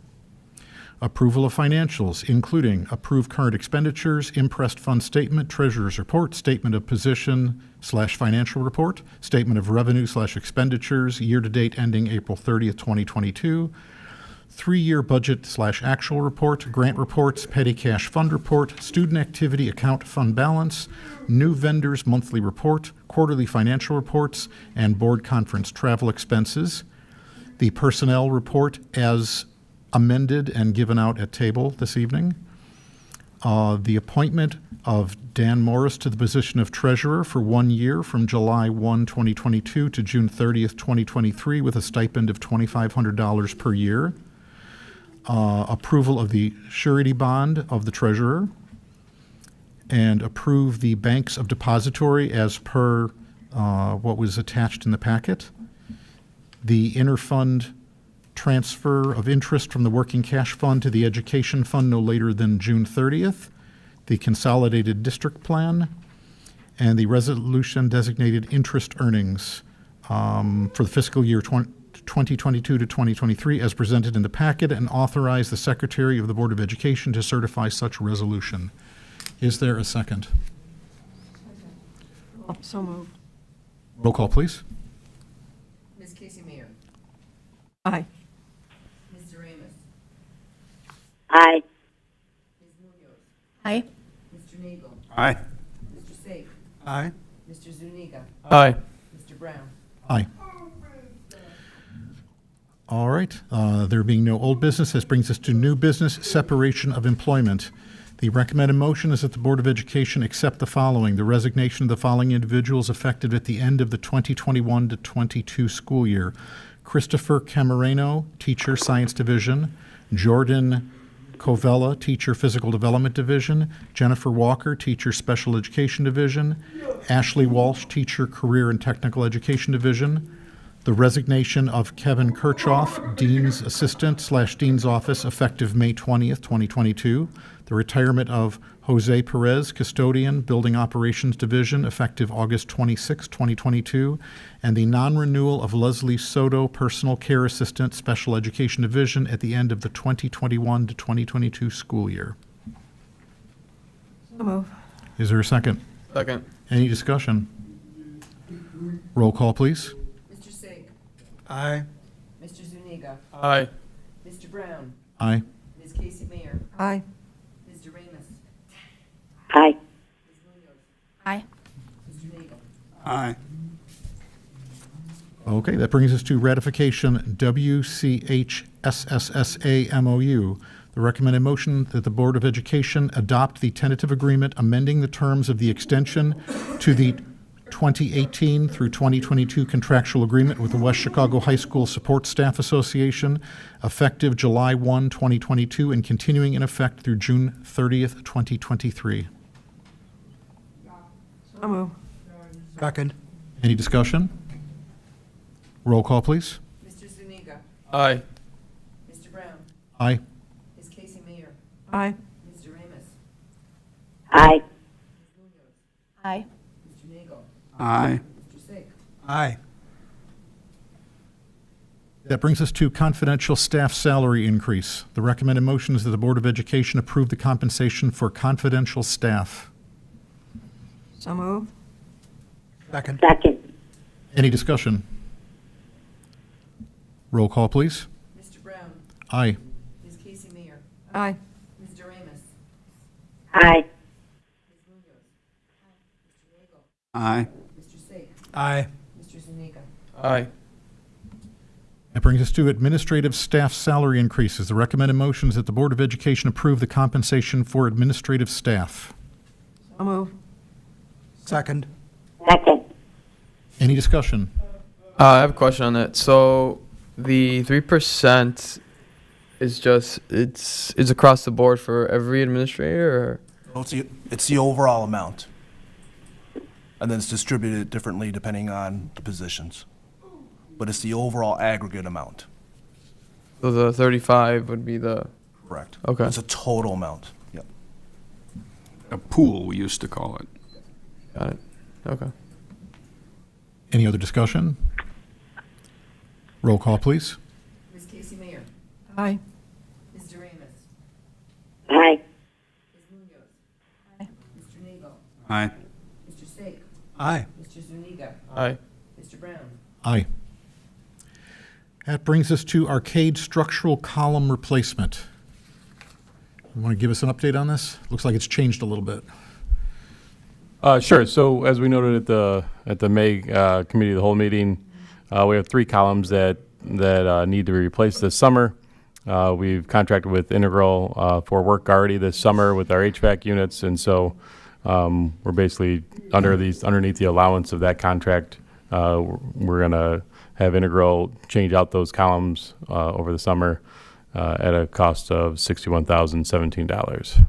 Approval of financials, including approved current expenditures, impressed fund statement, treasurer's report, statement of position/financial report, statement of revenue/expenditures, year-to-date ending April 30th, 2022, 3-year budget/actual report, grant reports, petty cash fund report, student activity account fund balance, new vendors monthly report, quarterly financial reports, and board conference travel expenses. The personnel report as amended and given out at table this evening. The appointment of Dan Morris to the position of treasurer for 1 year from July 1, 2022 to June 30th, 2023 with a stipend of $2,500 per year. Approval of the surety bond of the treasurer, and approve the banks of depository as per what was attached in the packet. The interfund transfer of interest from the working cash fund to the education fund no later than June 30th, the consolidated district plan, and the resolution designated interest earnings for the fiscal year 2022 to 2023 as presented in the packet, and authorize the Secretary of the Board of Education to certify such resolution. Is there a second? So moved. Roll call, please. Ms. Casey Mayer. Aye. Mr. Ramos. Aye. Ms. Munoz. Aye. Mr. Nagel. Aye. Mr. Saik. Aye. Mr. Zuniga. Aye. Mr. Brown. Aye. All right. There being no old business, this brings us to new business, separation of employment. The recommended motion is that the Board of Education accept the following: the resignation of the following individuals effective at the end of the 2021 to 22 school year. Christopher Camareno, Teacher, Science Division. Jordan Covella, Teacher, Physical Development Division. Jennifer Walker, Teacher, Special Education Division. Ashley Walsh, Teacher, Career and Technical Education Division. The resignation of Kevin Kirchhoff, Dean's Assistant/Dean's Office, effective May 20th, 2022. The retirement of Jose Perez, Custodian, Building Operations Division, effective August 26, 2022. And the non-renewal of Leslie Soto, Personal Care Assistant, Special Education Division, at the end of the 2021 to 2022 school year. So moved. Is there a second? Second. Any discussion? Roll call, please. Mr. Saik. Aye. Mr. Zuniga. Aye. Mr. Brown. Aye. Ms. Casey Mayer. Aye. Mr. Ramos. Aye. Ms. Munoz. Aye. Mr. Nagel. Aye. Okay, that brings us to ratification WCHSSSA MOU. The recommended motion that the Board of Education adopt the tentative agreement amending the terms of the extension to the 2018 through 2022 contractual agreement with the West Chicago High School Support Staff Association, effective July 1, 2022, and continuing in effect through June 30th, 2023. So moved. Second. Any discussion? Roll call, please. Mr. Zuniga. Aye. Mr. Brown. Aye. Ms. Casey Mayer. Aye. Mr. Ramos. Aye. Ms. Munoz. Aye. Mr. Nagel. Aye. Mr. Aye. That brings us to confidential staff salary increase. The recommended motion is that the Board of Education approve the compensation for confidential staff. So move. Second. Second. Any discussion? Roll call, please. Mr. Brown? Aye. Ms. Casey Mayer? Aye. Mr. Amos? Aye. Ms. Munoz? Mr. Nagel? Aye. Mr. Sake? Aye. Mr. Zuniga? Aye. That brings us to administrative staff salary increases. The recommended motion is that the Board of Education approve the compensation for administrative staff. So move. Second. Second. Any discussion? I have a question on that. So the 3% is just it's across the board for every administrator, or? It's the overall amount. And then it's distributed differently depending on the positions. But it's the overall aggregate amount. So the 35 would be the. Correct. Okay. It's a total amount. Yep. A pool, we used to call it. Got it. Okay. Any other discussion? Roll call, please. Ms. Casey Mayer? Aye. Mr. Amos? Aye. Ms. Munoz? Aye. Mr. Nagel? Aye. Mr. Sake? Aye. Mr. Zuniga? Aye. Mr. Brown? Aye. That brings us to arcade structural column replacement. You want to give us an update on this? Looks like it's changed a little bit. Sure. So as we noted at the May committee of the whole meeting, we have 3 columns that need to be replaced this summer. We've contracted with Integral for work already this summer with our HVAC units, and so we're basically underneath the allowance of that contract. We're going to have Integral change out those columns over the summer at a cost of $61,017.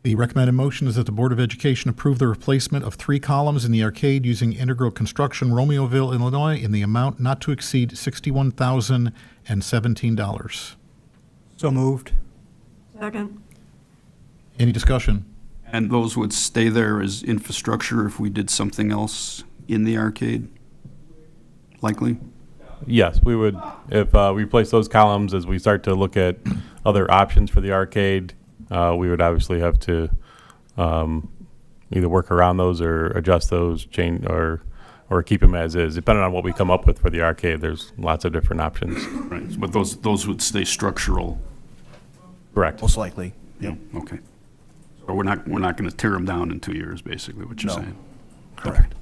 The recommended motion is that the Board of Education approve the replacement of 3 columns in the arcade using Integral Construction, Romeoville, Illinois, in the amount not to exceed $61,017. So moved. Second. Any discussion? And those would stay there as infrastructure if we did something else in the arcade? Likely? Yes, we would. If we replace those columns as we start to look at other options for the arcade, we would obviously have to either work around those or adjust those, change or keep them as is. Depending on what we come up with for the arcade, there's lots of different options. Right, but those would stay structural? Correct. Most likely. Yep. Okay. So we're not going to tear them down in 2 years, basically, what you're No. saying? Correct.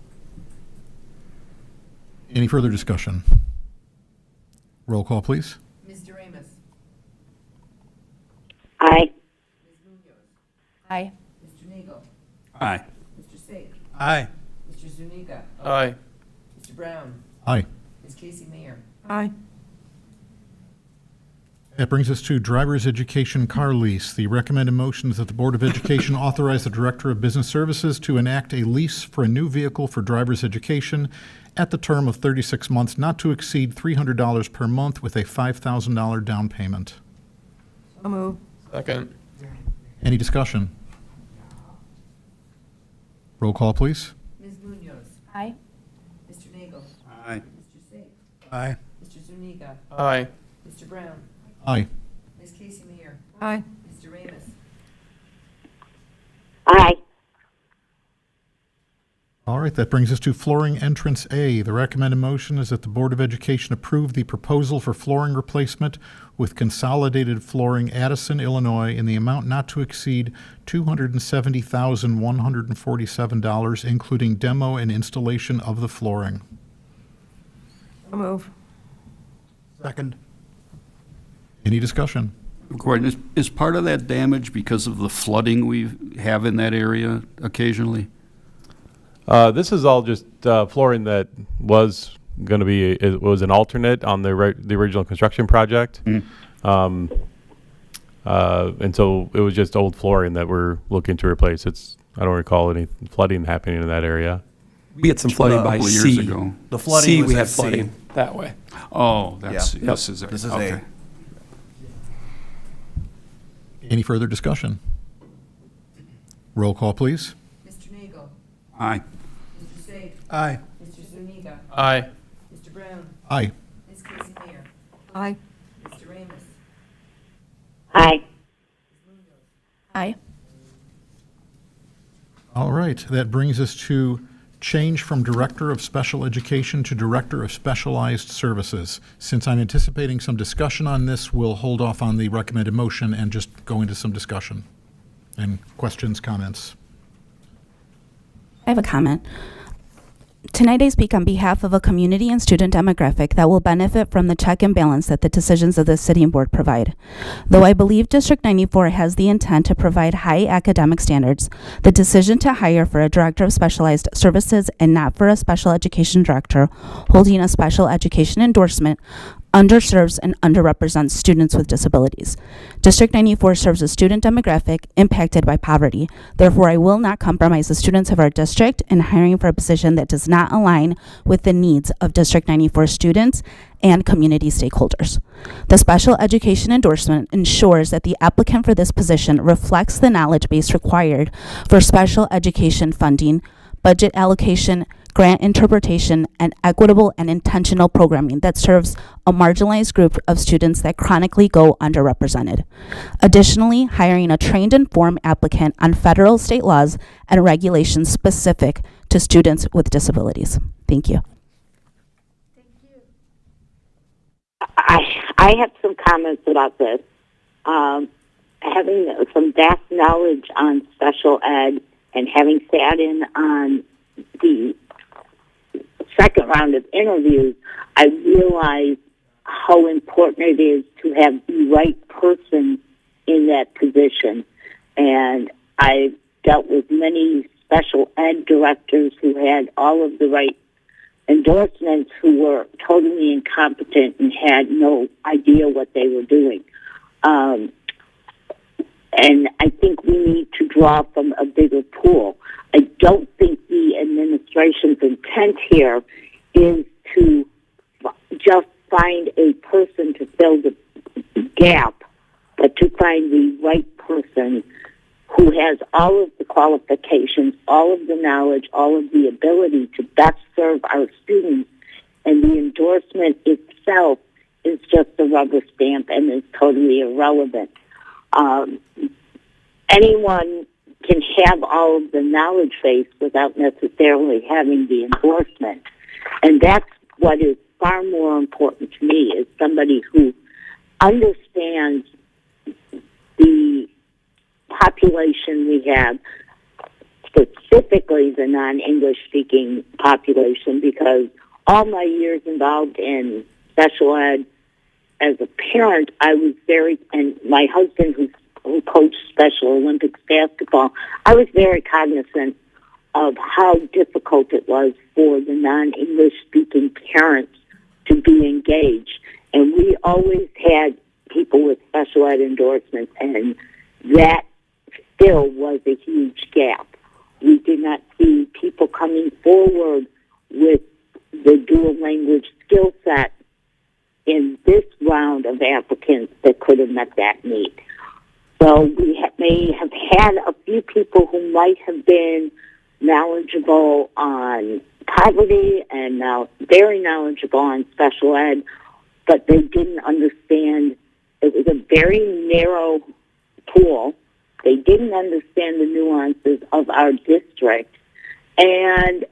Any further discussion? Roll call, please. Mr. Amos? Aye. Ms. Munoz? Aye. Mr. Nagel? Aye. Mr. Sake? Aye. Mr. Zuniga? Aye. Mr. Brown? Aye. Ms. Casey Mayer? Aye. That brings us to driver's education car lease. The recommended motion is that the Board of Education authorize the Director of Business Services to enact a lease for a new vehicle for driver's education at the term of 36 months, not to exceed $300 per month with a $5,000 down payment. So move. Second. Any discussion? Roll call, please. Ms. Munoz? Aye. Mr. Nagel? Aye. Mr. Sake? Aye. Mr. Zuniga? Aye. Mr. Brown? Aye. Ms. Casey Mayer? Aye. Mr. Amos? Aye. All right, that brings us to flooring entrance A. The recommended motion is that the Board of Education approve the proposal for flooring replacement with Consolidated Flooring, Addison, Illinois, in the amount not to exceed $270,147, including demo and installation of the flooring. So move. Second. Any discussion? Gordon, is part of that damage because of the flooding we have in that area occasionally? This is all just flooring that was going to be, it was an alternate on the original construction project. And so it was just old flooring that we're looking to replace. I don't recall any flooding happening in that area. We had some flooding by couple of sea. years ago. The flooding C, was we at had C. flooding that way. Oh, that's, Yeah. this is, This is okay. A. Any further discussion? Roll call, please. Mr. Nagel? Aye. Mr. Sake? Aye. Mr. Aye. Mr. Brown. Aye. Ms. Casey Mayer. Aye. Mr. Ramos. Aye. Aye. All right, that brings us to change from Director of Special Education to Director of Specialized Services. Since I'm anticipating some discussion on this, we'll hold off on the recommended motion and just go into some discussion and questions, comments. I have a comment. Tonight I speak on behalf of a community and student demographic that will benefit from the check and balance that the decisions of the city and board provide. Though I believe District 94 has the intent to provide high academic standards, the decision to hire for a director of specialized services and not for a special education director holding a special education endorsement underserves and underrepresents students with disabilities. District 94 serves a student demographic impacted by poverty. Therefore, I will not compromise the students of our district in hiring for a position that does not align with the needs of District 94 students and community stakeholders. The special education endorsement ensures that the applicant for this position reflects the knowledge base required for special education funding, budget allocation, grant interpretation, and equitable and intentional programming that serves a marginalized group of students that chronically go underrepresented. Additionally, hiring a trained and informed applicant on federal, state laws and regulations specific to students with disabilities. Thank you. I have some comments about this. Having some vast knowledge on special ed and having sat in on the second round of interviews, I realized how important it is to have the right person in that position. And I dealt with many special ed directors who had all of the right endorsements who were totally incompetent and had no idea what they were doing. And I think we need to draw from a bigger pool. I don't think the administration's intent here is to just find a person to fill the gap, but to find the right person who has all of the qualifications, all of the knowledge, all of the ability to best serve our students. And the endorsement itself is just a rubber stamp and is totally irrelevant. Anyone can have all of the knowledge base without necessarily having the endorsement. And that's what is far more important to me, is somebody who understands the population we have, specifically the non-English speaking population, because all my years involved in special ed, as a parent, I was and my husband who coached Special Olympics basketball, I was very cognizant of how difficult it was for the non-English speaking parents to be engaged. And we always had people with special ed endorsements, and that still was a huge gap. We did not see people coming forward with the dual language skill set in this round of applicants that could have met that need. So we may have had a few people who might have been knowledgeable on poverty and now very knowledgeable on special ed, but they didn't understand. It was a very narrow pool. They didn't understand the nuances of our district, and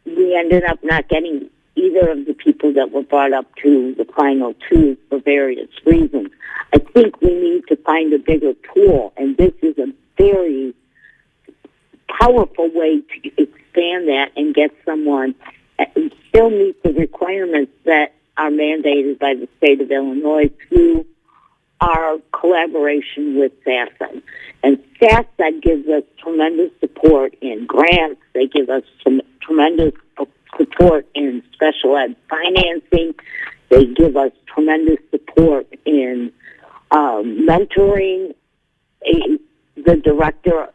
we ended up not getting either of the people that were brought up to the final two for various reasons. I think we need to find a bigger pool, and this is a very powerful way to expand that and get someone and still meet the requirements that are mandated by the state of Illinois through our collaboration with SASN. And SASN gives us tremendous support in grants. They give us some tremendous support in special ed financing. They give us tremendous support in mentoring the director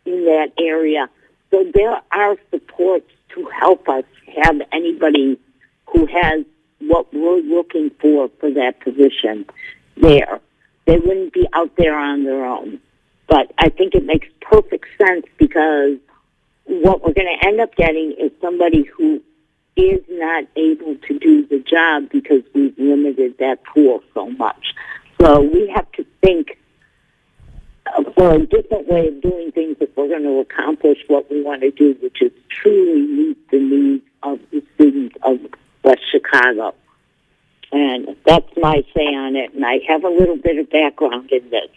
in that area. So there are supports to help us have anybody who has what we're looking for that position there. They wouldn't be out there on their own. But I think it makes perfect sense, because what we're going to end up getting is somebody who is not able to do the job because we've limited that pool so much. So we have to think for a different way of doing things if we're going to accomplish what we want to do, which is truly meet the needs of the students of West Chicago. And that's my say on it. And I have a little bit of background in this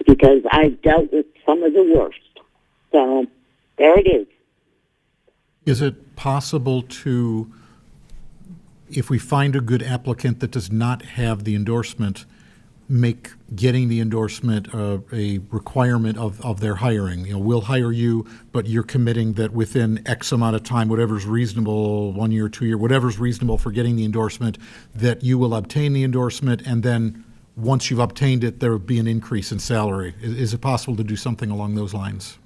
because I've dealt with some of the worst. So there it is. Is it possible to, if we find a good applicant that does not have the endorsement, make getting the endorsement a requirement of their hiring? You know, we'll hire you, but you're committing that within X amount of time, whatever's reasonable, 1 year, 2 year, whatever's reasonable for getting the endorsement, that you will obtain the endorsement, and then once you've obtained it, there will be an increase in salary. Is it possible to do something along those lines?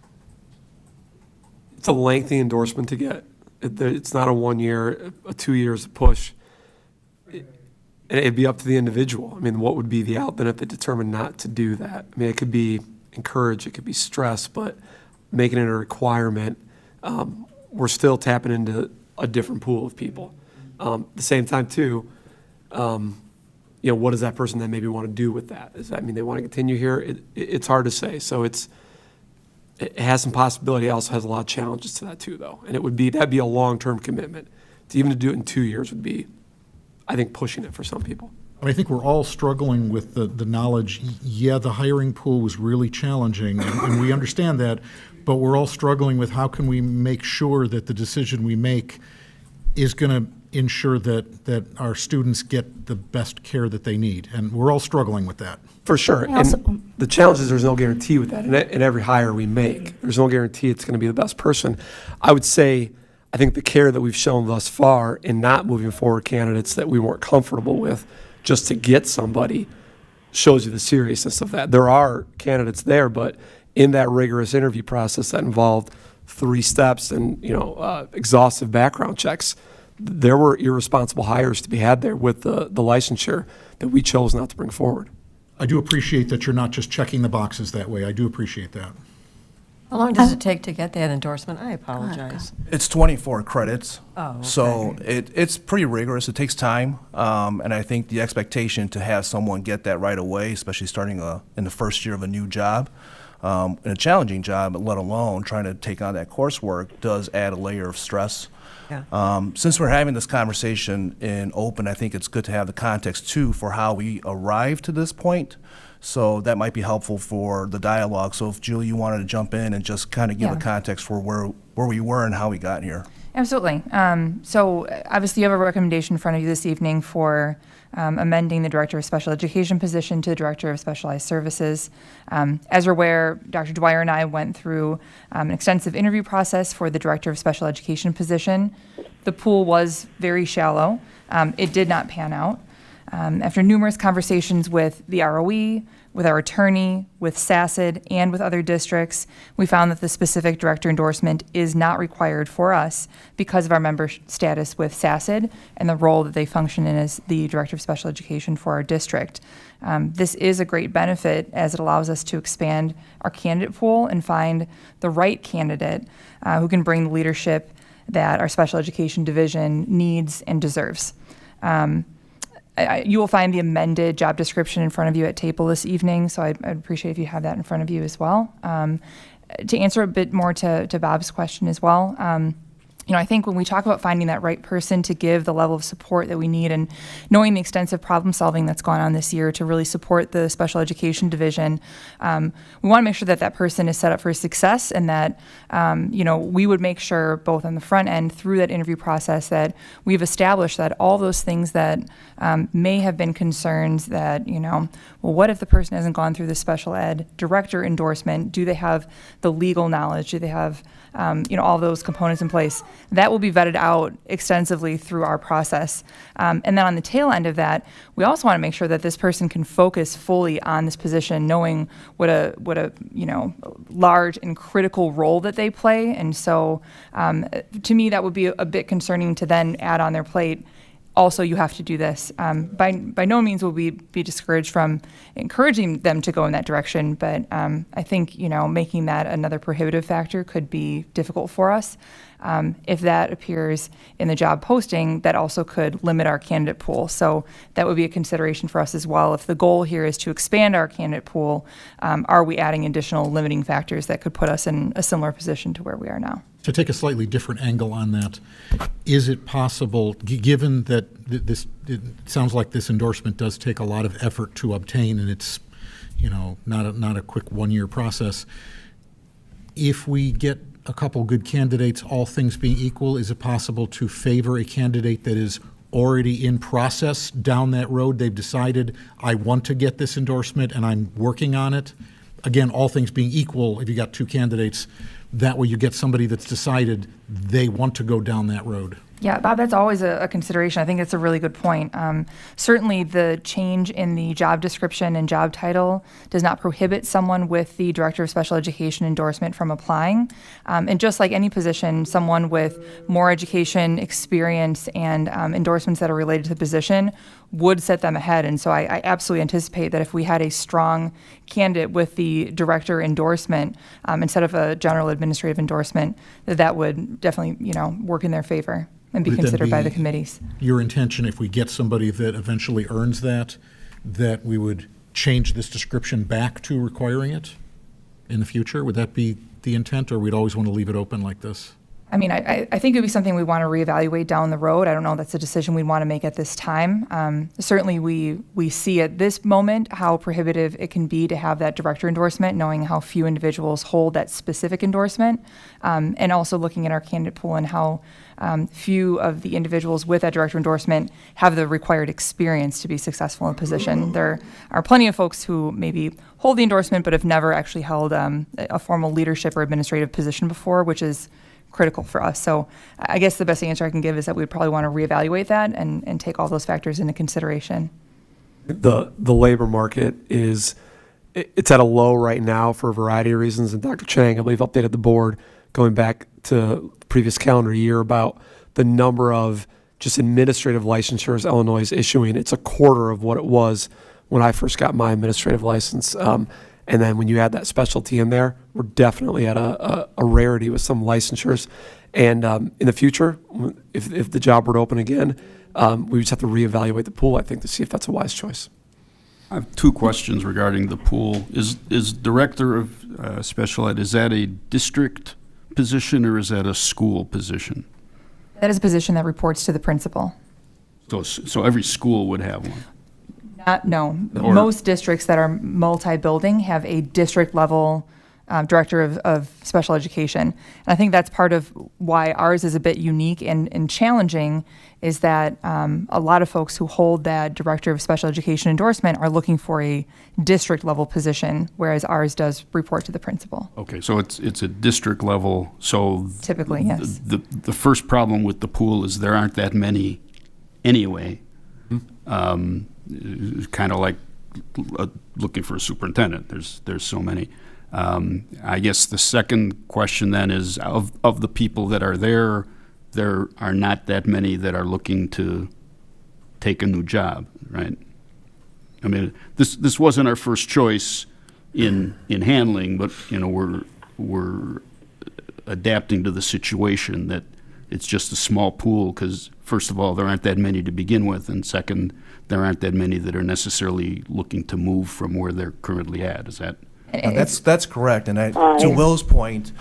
It's a lengthy endorsement to get. It's not a 1 year, a 2 years push. It'd be up to the individual. I mean, what would be the out then if they determine not to do that? I mean, it could be encouraged, it could be stressed, but making it a requirement, we're still tapping into a different pool of people. At the same time, too, what does that person then maybe want to do with that? Does that mean they want to continue here? It's hard to say. So it has some possibility. It also has a lot of challenges to that, too, though. And that'd be a long-term commitment. To do it in 2 years would be, I think, pushing it for some people. I think we're all struggling with the knowledge. Yeah, the hiring pool was really challenging, and we understand that, but we're all struggling with how can we make sure that the decision we make is going to ensure that our students get the best care that they need. And we're all struggling with that. For sure. And the challenge is there's no guarantee with that. In every hire we make, there's no guarantee it's going to be the best person. I would say, I think the care that we've shown thus far in not moving forward candidates that we weren't comfortable with just to get somebody shows you the seriousness of that. There are candidates there, but in that rigorous interview process that involved 3 steps and exhaustive background checks, there were irresponsible hires to be had there with the licensure that we chose not to bring forward. I do appreciate that you're not just checking the boxes that way. I do appreciate that. How long does it take to get that endorsement? I apologize. It's 24 credits. Oh, okay. So it's pretty rigorous. It takes time. And I think the expectation to have someone get that right away, especially starting in the first year of a new job, in a challenging job, let alone trying to take on that coursework, does add a layer of stress. Yeah. Since we're having this conversation in open, I think it's good to have the context, too, for how we arrived to this point. So that might be helpful for the dialogue. So if, Julie, you wanted to jump in and just kind of give a context for where we were and how we got here. Absolutely. So obviously you have a recommendation in front of you this evening for amending the Director of Special Education position to the Director of Specialized Services. As you're aware, Dr. Dwyer and I went through an extensive interview process for the Director of Special Education position. The pool was very shallow. It did not pan out. After numerous conversations with the ROE, with our attorney, with SACID, and with other districts, we found that the specific director endorsement is not required for us because of our member status with SACID and the role that they function in as the Director of Special Education for our district. This is a great benefit as it allows us to expand our candidate pool and find the right candidate who can bring the leadership that our special education division needs and deserves. You will find the amended job description in front of you at table this evening, so I'd appreciate if you have that in front of you as well. To answer a bit more to Bob's question as well, I think when we talk about finding that right person to give the level of support that we need and knowing the extensive problem solving that's gone on this year to really support the special education division, we want to make sure that that person is set up for success and that, we would make sure both on the front end through that interview process that we've established that all those things that may have been concerns that, what if the person hasn't gone through the special ed director endorsement? Do they have the legal knowledge? Do they have all those components in place? That will be vetted out extensively through our process. And then on the tail end of that, we also want to make sure that this person can focus fully on this position, knowing what a large and critical role that they play. And so to me, that would be a bit concerning to then add on their plate also you have to do this. By no means will we be discouraged from encouraging them to go in that direction, but I think, making that another prohibitive factor could be difficult for us. If that appears in the job posting, that also could limit our candidate pool. So that would be a consideration for us as well. If the goal here is to expand our candidate pool, are we adding additional limiting factors that could put us in a similar position to where we are now? To take a slightly different angle on that, is it possible, given that it sounds like this endorsement does take a lot of effort to obtain, and it's, not a quick one-year process, if we get a couple good candidates, all things being equal, is it possible to favor a candidate that is already in process down that road? They've decided, I want to get this endorsement and I'm working on it. Again, all things being equal, if you got two candidates, that way you get somebody that's decided they want to go down that road. Yeah, Bob, that's always a consideration. I think it's a really good point. Certainly, the change in the job description and job title does not prohibit someone with the Director of Special Education endorsement from applying. And just like any position, someone with more education experience and endorsements that are related to the position would set them ahead. And so I absolutely anticipate that if we had a strong candidate with the director endorsement instead of a general administrative endorsement, that would definitely, work in their favor and be Would it then considered by be the committees. Your intention, if we get somebody that eventually earns that we would change this description back to requiring it in the future? Would that be the intent, or we'd always want to leave it open like this? I mean, I think it would be something we want to reevaluate down the road. I don't know if that's a decision we want to make at this time. Certainly, we see at this moment how prohibitive it can be to have that director endorsement, knowing how few individuals hold that specific endorsement, and also looking at our candidate pool and how few of the individuals with that director endorsement have the required experience to be successful in a position. There are plenty of folks who maybe hold the endorsement but have never actually held a formal leadership or administrative position before, which is critical for us. So I guess the best answer I can give is that we'd probably want to reevaluate that and take all those factors into consideration. The labor market it's at a low right now for a variety of reasons. And Dr. Chang, I believe, updated the board going back to the previous calendar year about the number of just administrative licensures Illinois is issuing. It's a quarter of what it was when I first got my administrative license. And then when you add that specialty in there, we're definitely at a rarity with some licensures. And in the future, if the job were to open again, we just have to reevaluate the pool, I think, to see if that's a wise choice. I have two questions regarding the pool. Is Director of Special Ed, is that a district position or is that a school position? That is a position that reports to the principal. So every school would have one? No. Or- Most districts that are multi-building have a district-level director of special education. And I think that's part of why ours is a bit unique and challenging, is that a lot of folks who hold that director of special education endorsement are looking for a district-level position, whereas ours does report to the principal. Okay, so it's a district level, so... Typically, yes. The first problem with the pool is there aren't that many anyway. Kind of like looking for a superintendent. There's so many. I guess the second question then is, of the people that are there are not that many that are looking to take a new job, right? I mean, this wasn't our first choice in handling, but we're adapting to the situation that it's just a small pool because, first of all, there aren't that many to begin with, and second, there aren't that many that are necessarily looking to move from where they're currently at. Is that? That's correct. And to Will's point,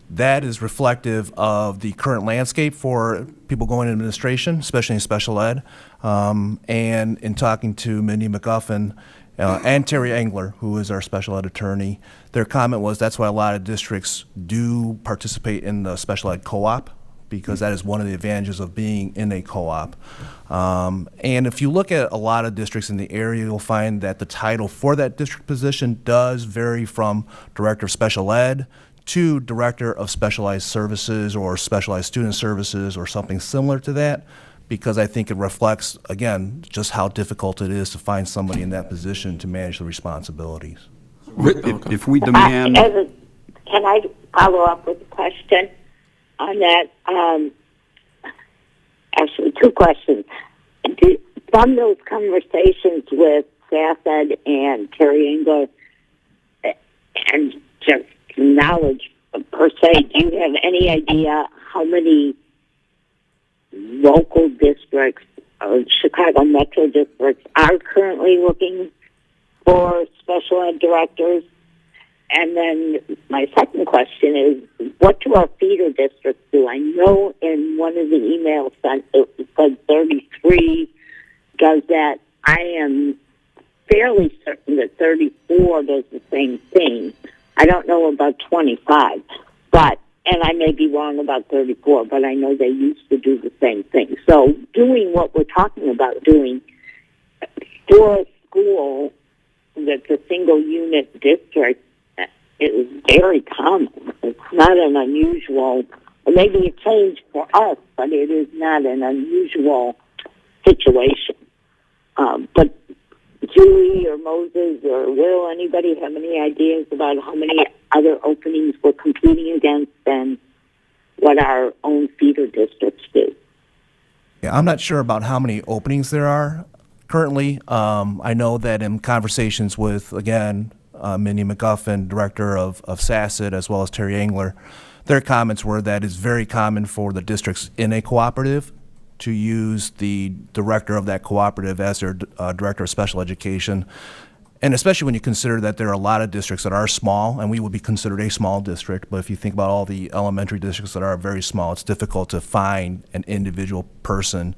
that is reflective of the current landscape for people going into administration, especially in special ed. And in talking to Mindy McGuffin and Terry Engler, who is our special ed attorney, their comment was that's why a lot of districts do participate in the special ed co-op, because that is one of the advantages of being in a co-op. And if you look at a lot of districts in the area, you'll find that the title for that district position does vary from Director of Special Ed to Director of Specialized Services or Specialized Student Services or something similar to that, because I think it reflects, again, just how difficult it is to find somebody in that position to manage the responsibilities. If we demand... Can I follow up with a question on that? Actually, two questions. from those conversations with Sassad and Terry Engler, and just knowledge per se, do you have any idea how many local districts, Chicago metro districts, are currently looking for special ed directors? And then my second question is, what do our feeder districts do? I know in one of the emails sent it said 33 does that. I am fairly certain that 34 does the same thing. I don't know about 25, and I may be wrong about 34, but I know they used to do the same thing. So doing what we're talking about doing for a school that's a single unit district is very common. It's not an unusual, maybe a change for us, but it is not an unusual situation. But Julie or Moses or Will, anybody have any ideas about how many other openings we're competing against than what our own feeder districts do? Yeah, I'm not sure about how many openings there are currently. I know that in conversations with, again, Minnie McGuffin, director of SASID, as well as Terry Engler, their comments were that it's very common for the districts in a cooperative to use the director of that cooperative as their director of special education. And especially when you consider that there are a lot of districts that are small, and we would be considered a small district, but if you think about all the elementary districts that are very small, it's difficult to find an individual person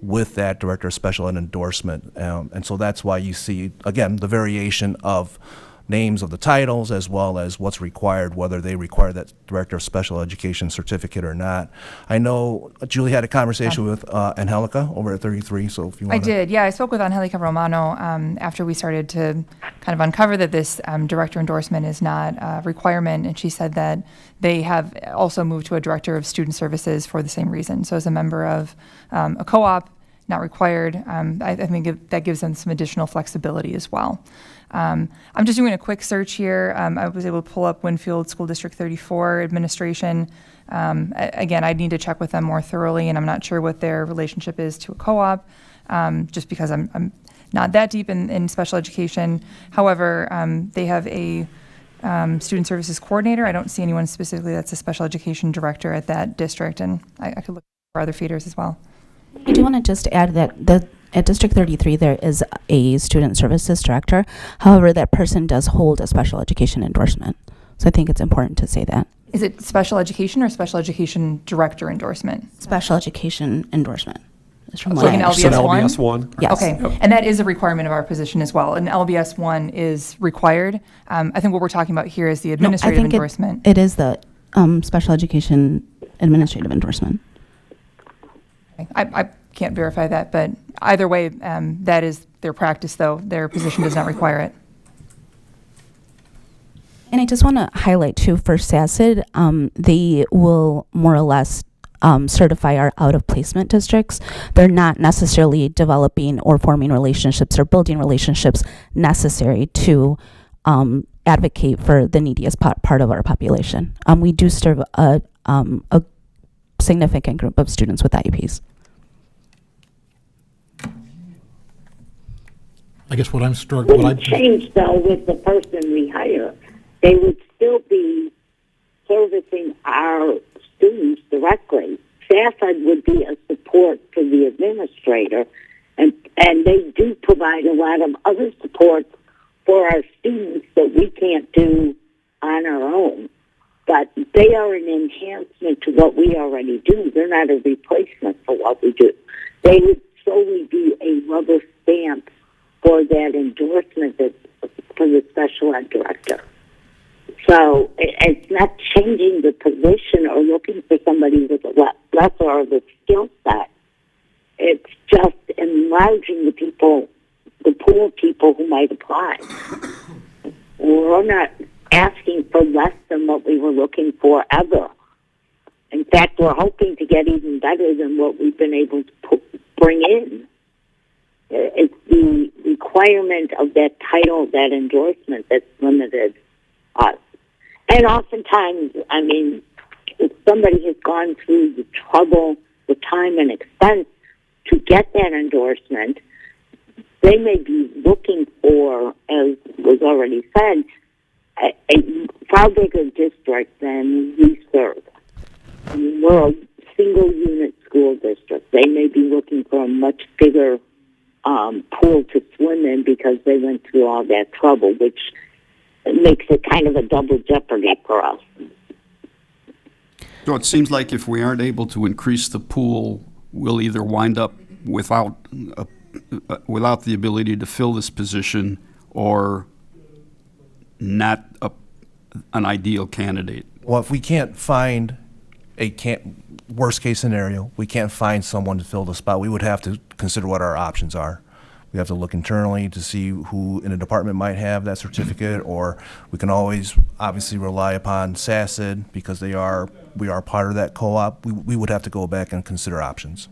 with that director of special ed endorsement. And so that's why you see, again, the variation of names of the titles as well as what's required, whether they require that director of special education certificate or not. I know Julie had a conversation with Angelica over at 33, so if you want I did, yeah. I spoke with Angelica Romano after we started to kind of uncover that this director endorsement is not a requirement, and she said that they have also moved to a director of student services for the same reason. So as a member of a co-op, not required, I think that gives them some additional flexibility as well. I'm just doing a quick search here. I was able to pull up Winfield School District 34 administration. Again, I'd need to check with them more thoroughly, and I'm not sure what their relationship is to a co-op, just because I'm not that deep in special education. However, they have a student services coordinator. I don't see anyone specifically that's a special education director at that district, and I could look for other feeders as well. I do want to just add that at District 33, there is a student services director. However, that person does hold a special education endorsement. So I think it's important to say that. Is it special education or special education director endorsement? Special education endorsement. It's from Like what an I understand. LBS 1? Yes. Okay, and that is a requirement of our position as well. An LBS 1 is required. I think what we're talking about here is the administrative endorsement. It is the special education administrative endorsement. I can't verify that, but either way, that is their practice, though. Their position does not require it. And I just want to highlight, too, for SASID, they will more or less certify our out-of-placement districts. They're not necessarily developing or forming relationships or building relationships necessary to advocate for the neediest part of our population. We do serve a significant group of students with IEPs. I guess what I'm struggling. Wouldn't change though with the person we hire. They would still be servicing our students directly. SASID would be a support for the administrator, and they do provide a lot of other support for our students that we can't do on our own. But they are an enhancement to what we already do. They're not a replacement for what we do. They would solely be a rubber stamp for that endorsement for the special ed director. So it's not changing the position or looking for somebody with a lesser of a skill set. It's just enlarging the pool of people who might apply. We're not asking for less than what we were looking for ever. In fact, we're hoping to get even better than what we've been able to bring in. It's the requirement of that title, that endorsement, that's limited us. And oftentimes, I mean, if somebody has gone through the trouble, the time and expense to get that endorsement, they may be looking for, as was already said, a far bigger district than we serve. We're a single unit school district. They may be looking for a much bigger pool to swim in because they went through all that trouble, which makes it kind of a double jeopardy for us. So it seems like if we aren't able to increase the pool, we'll either wind up without the ability to fill this position or not an ideal candidate. Well, if we can't find worst case scenario, we can't find someone to fill the spot, we would have to consider what our options are. We have to look internally to see who in a department might have that certificate, or we can always obviously rely upon SACID because we are part of that co-op. We would have to go back and consider options.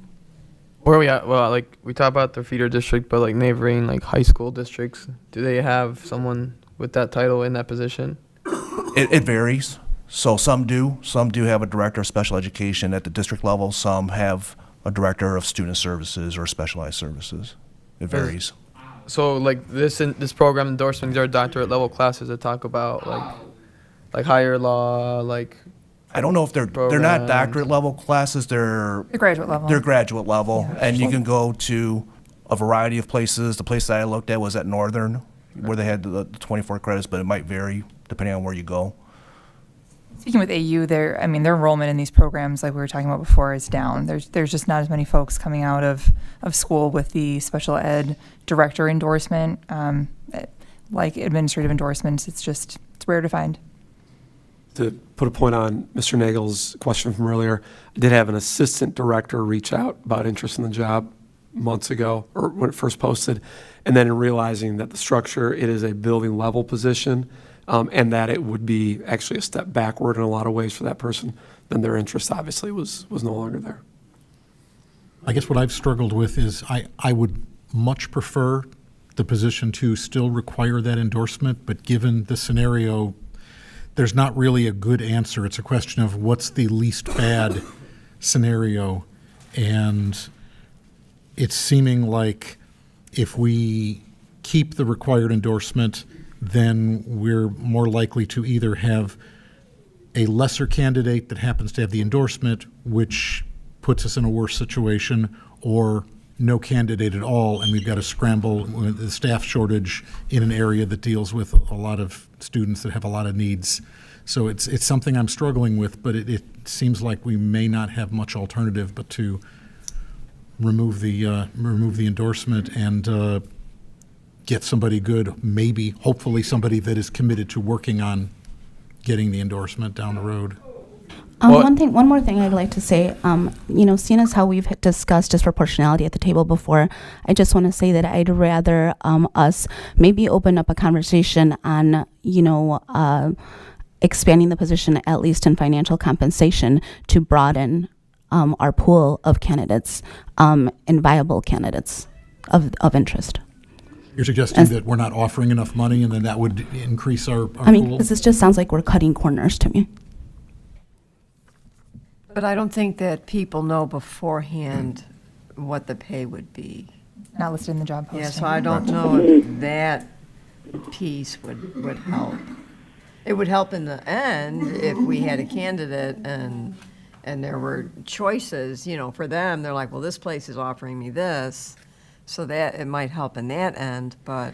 Where are we at? Well, like we talk about the feeder district, but like neighboring like high school districts, do they have someone with that title in that position? It varies. So some do have a director of special education at the district level. Some have a director of student services or specialized services. It varies. So like this program endorsement, these are doctorate level classes that talk about like higher law, like. I don't know if they're not doctorate level classes. They're graduate level. They're graduate level, and you can go to a variety of places. The place that I looked at was at Northern, where they had the 24 credits, but it might vary depending on where you go. Speaking with AU, their enrollment in these programs, like we were talking about before, is down. There's just not as many folks coming out of school with the special ed director endorsement, like administrative endorsements. It's rare to find. To put a point on Mr. Nagel's question from earlier, I did have an assistant director reach out about interest in the job months ago, or when it first posted, and then in realizing that the structure, it is a building level position, and that it would be actually a step backward in a lot of ways for that person, then their interest obviously was no longer there. I guess what I've struggled with is I would much prefer the position to still require that endorsement, but given the scenario, there's not really a good answer. It's a question of what's the least bad scenario, and it's seeming like if we keep the required endorsement, then we're more likely to either have a lesser candidate that happens to have the endorsement, which puts us in a worse situation, or no candidate at all, and we've got to scramble with the staff shortage in an area that deals with a lot of students that have a lot of needs. So it's something I'm struggling with, but it seems like we may not have much alternative but to remove the endorsement and get somebody good, maybe, hopefully somebody that is committed to working on getting the endorsement down the road. One more thing I'd like to say, seeing as how we've discussed disproportionality at the table before, I just want to say that I'd rather us maybe open up a conversation on, expanding the position, at least in financial compensation, to broaden our pool of candidates and viable candidates of interest. You're suggesting that we're not offering enough money and then that would increase our I mean, pool? this just sounds like we're cutting corners to me. But I don't think that people know beforehand what the pay would be. Not listed in the job posting. Yeah, so I don't know if that piece would help. It would help in the end if we had a candidate and there were choices, for them. They're like, well, this place is offering me this, so that it might help in that end, but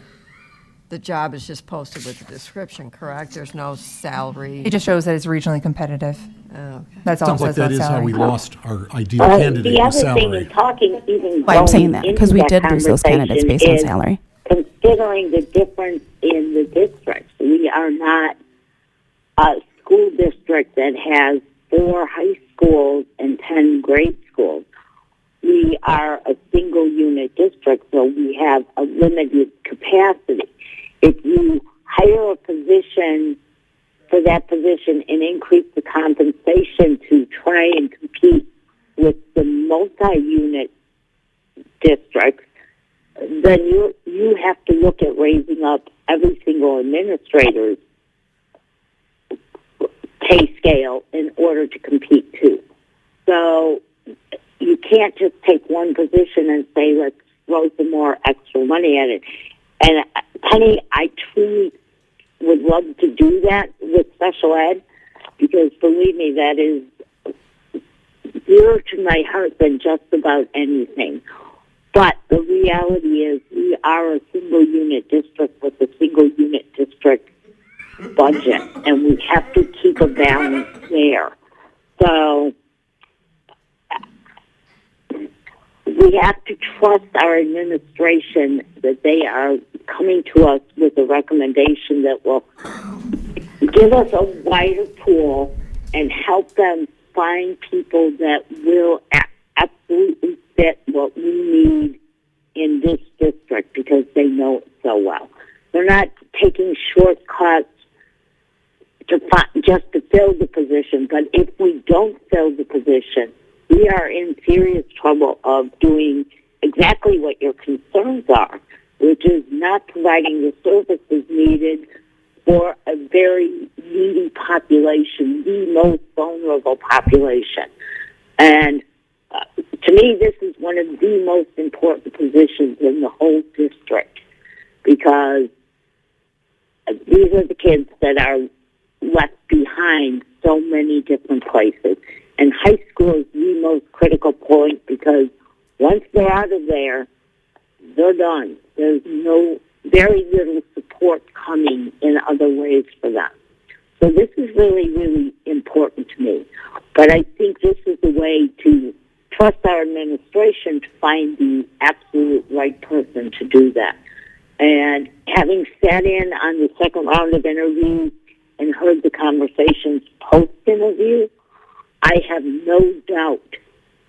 the job is just posted with the description, correct? There's no salary. It just shows that it's regionally competitive. Oh, okay. That's all Sounds it like says that about is how salary. we lost our ideal candidate The with other thing salary. in talking, even Well, I'm saying going that because we into did that lose those candidates based on conversation salary. is Considering the difference in the districts, we are not a school district that has 4 high schools and 10 grade schools. We are a single unit district, so we have a limited capacity. If you hire a position for that position and increase the compensation to try and compete with the multi-unit districts, then you have to look at raising up every single administrator's pay scale in order to compete too. So, you can't just take one position and say, let's throw some more extra money at it. And Penny, I truly would love to do that with special ed, because believe me, that is dearer to my heart than just about anything. But the reality is we are a single unit district with a single unit district budget, and we have to keep a balance there. So we have to trust our administration that they are coming to us with a recommendation that will give us a wider pool and help them find people that will absolutely fit what we need in this district, because they know it so well. They're not taking shortcuts just to fill the position, but if we don't fill the position, we are in serious trouble of doing exactly what your concerns are, which is not providing the services needed for a very needy population, the most vulnerable population. And to me, this is one of the most important positions in the whole district, because these are the kids that are left behind so many different places. And high school is the most critical point, because once they're out of there, they're done. There's very little support coming in other ways for them. So this is really, really important to me. But I think this is the way to trust our administration to find the absolute right person to do that. And having sat in on the second round of interviews and heard the conversations post-interview, I have no doubt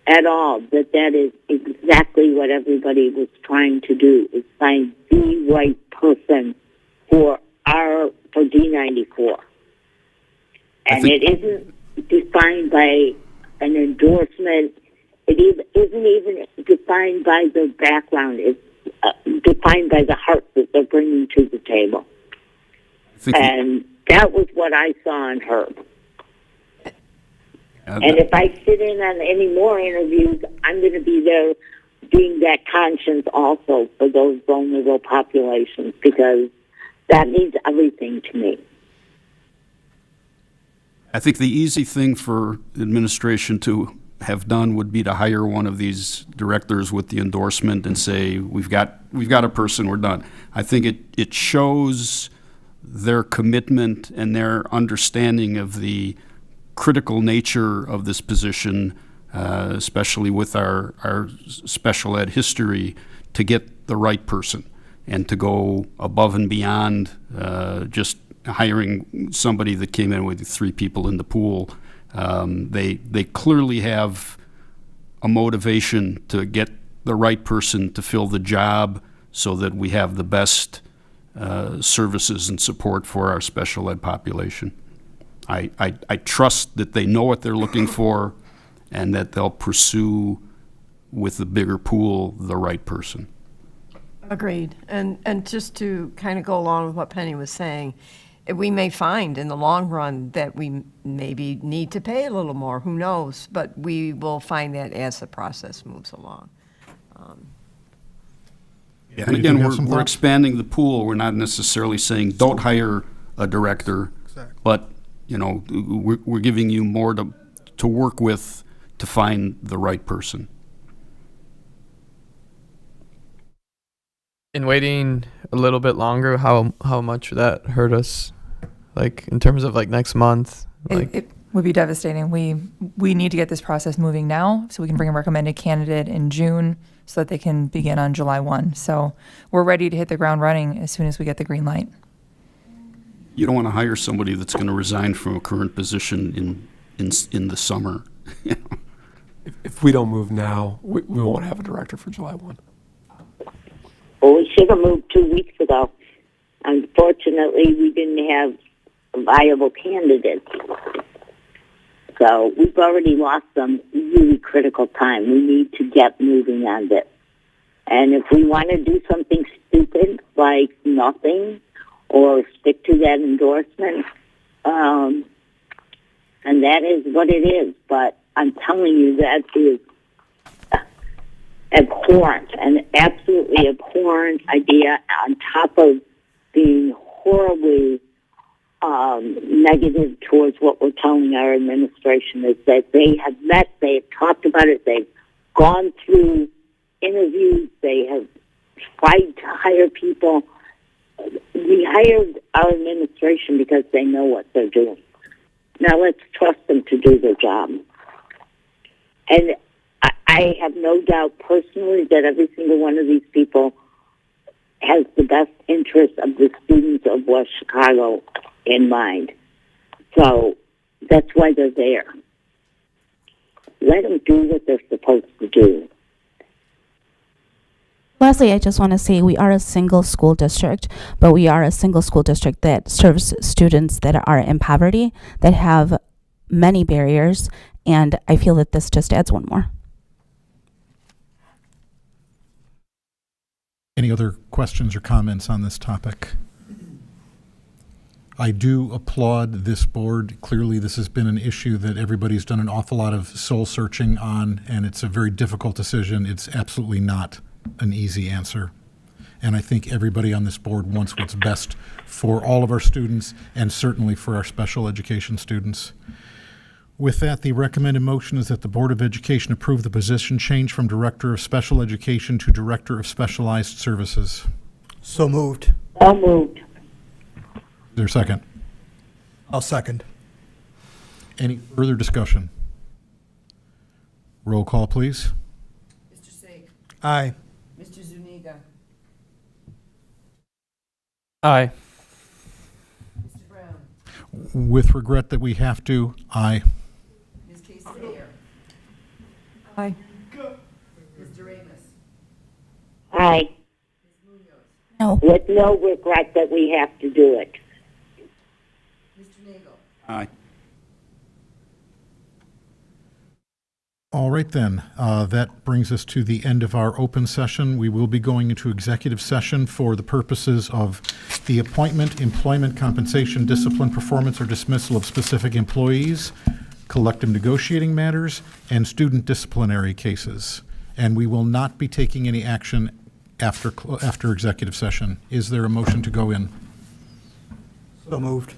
at all that that is exactly what everybody was trying to do, is find the right person for D94. And it isn't defined by an endorsement. It isn't even defined by their background. It's defined by the heart that they're bringing to the table. And that was what I saw in Herb. And if I sit in on any more interviews, I'm going to be there being that conscience also for those vulnerable populations, because that means everything to me. I think the easy thing for administration to have done would be to hire one of these directors with the endorsement and say, we've got a person, we're done. I think it shows their commitment and their understanding of the critical nature of this position, especially with our special ed history, to get the right person and to go above and beyond just hiring somebody that came in with 3 people in the pool. They clearly have a motivation to get the right person to fill the job so that we have the best services and support for our special ed population. I trust that they know what they're looking for and that they'll pursue with the bigger pool the right person. Agreed. And just to kind of go along with what Penny was saying, we may find in the long run that we maybe need to pay a little more, who knows, but we will find that as the process moves along. And again, we're expanding the pool. We're not necessarily saying don't hire a director, but we're giving you more to work with to find the right person. In waiting a little bit longer, how much that hurt us, like in terms of like next month? It would be devastating. We need to get this process moving now so we can bring a recommended candidate in June so that they can begin on July 1. So we're ready to hit the ground running as soon as we get the green light. You don't want to hire somebody that's going to resign from a current position in the summer. If we don't move now, we won't have a director for July 1. Well, we should have moved 2 weeks ago. Unfortunately, we didn't have viable candidates. So we've already lost some really critical time. We need to get moving on this. And if we want to do something stupid like nothing or stick to that endorsement, and that is what it is. But I'm telling you, that is abhorrent, an absolutely abhorrent idea, on top of being horribly negative towards what we're telling our administration, is that they have met, they have talked about it, they've gone through interviews, they have tried to hire people. We hired our administration because they know what they're doing. Now let's trust them to do their job. And I have no doubt personally that every single one of these people has the best interest of the students of West Chicago in mind. So that's why they're there. Let them do what they're supposed to do. Lastly, I just want to say we are a single school district, but we are a single school district that serves students that are in poverty, that have many barriers, and I feel that this just adds one more. Any other questions or comments on this topic? I do applaud this board. Clearly, this has been an issue that everybody's done an awful lot of soul searching on, and it's a very difficult decision. It's absolutely not an easy answer. And I think everybody on this board wants what's best for all of our students and certainly for our special education students. With that, the recommended motion is that the Board of Education approve the position change from Director of Special Education to Director of Specialized Services. So moved. So moved. Is there a second? I'll second. Any further discussion? Roll call, please. Mr. Sake. Aye. Mr. Zuniga. Aye. Mr. Brown. With regret that we have to, aye. Ms. Casey-Lear. Aye. Mr. Amos. Aye. Ms. Munoz. No. With no regret that we have to do it. Mr. Nagel. Aye. All right, then. That brings us to the end of our open session. We will be going into executive session for the purposes of the appointment, employment, compensation, discipline, performance, or dismissal of specific employees, collective negotiating matters, and student disciplinary cases. And we will not be taking any action after executive session. Is there a motion to go in? So moved.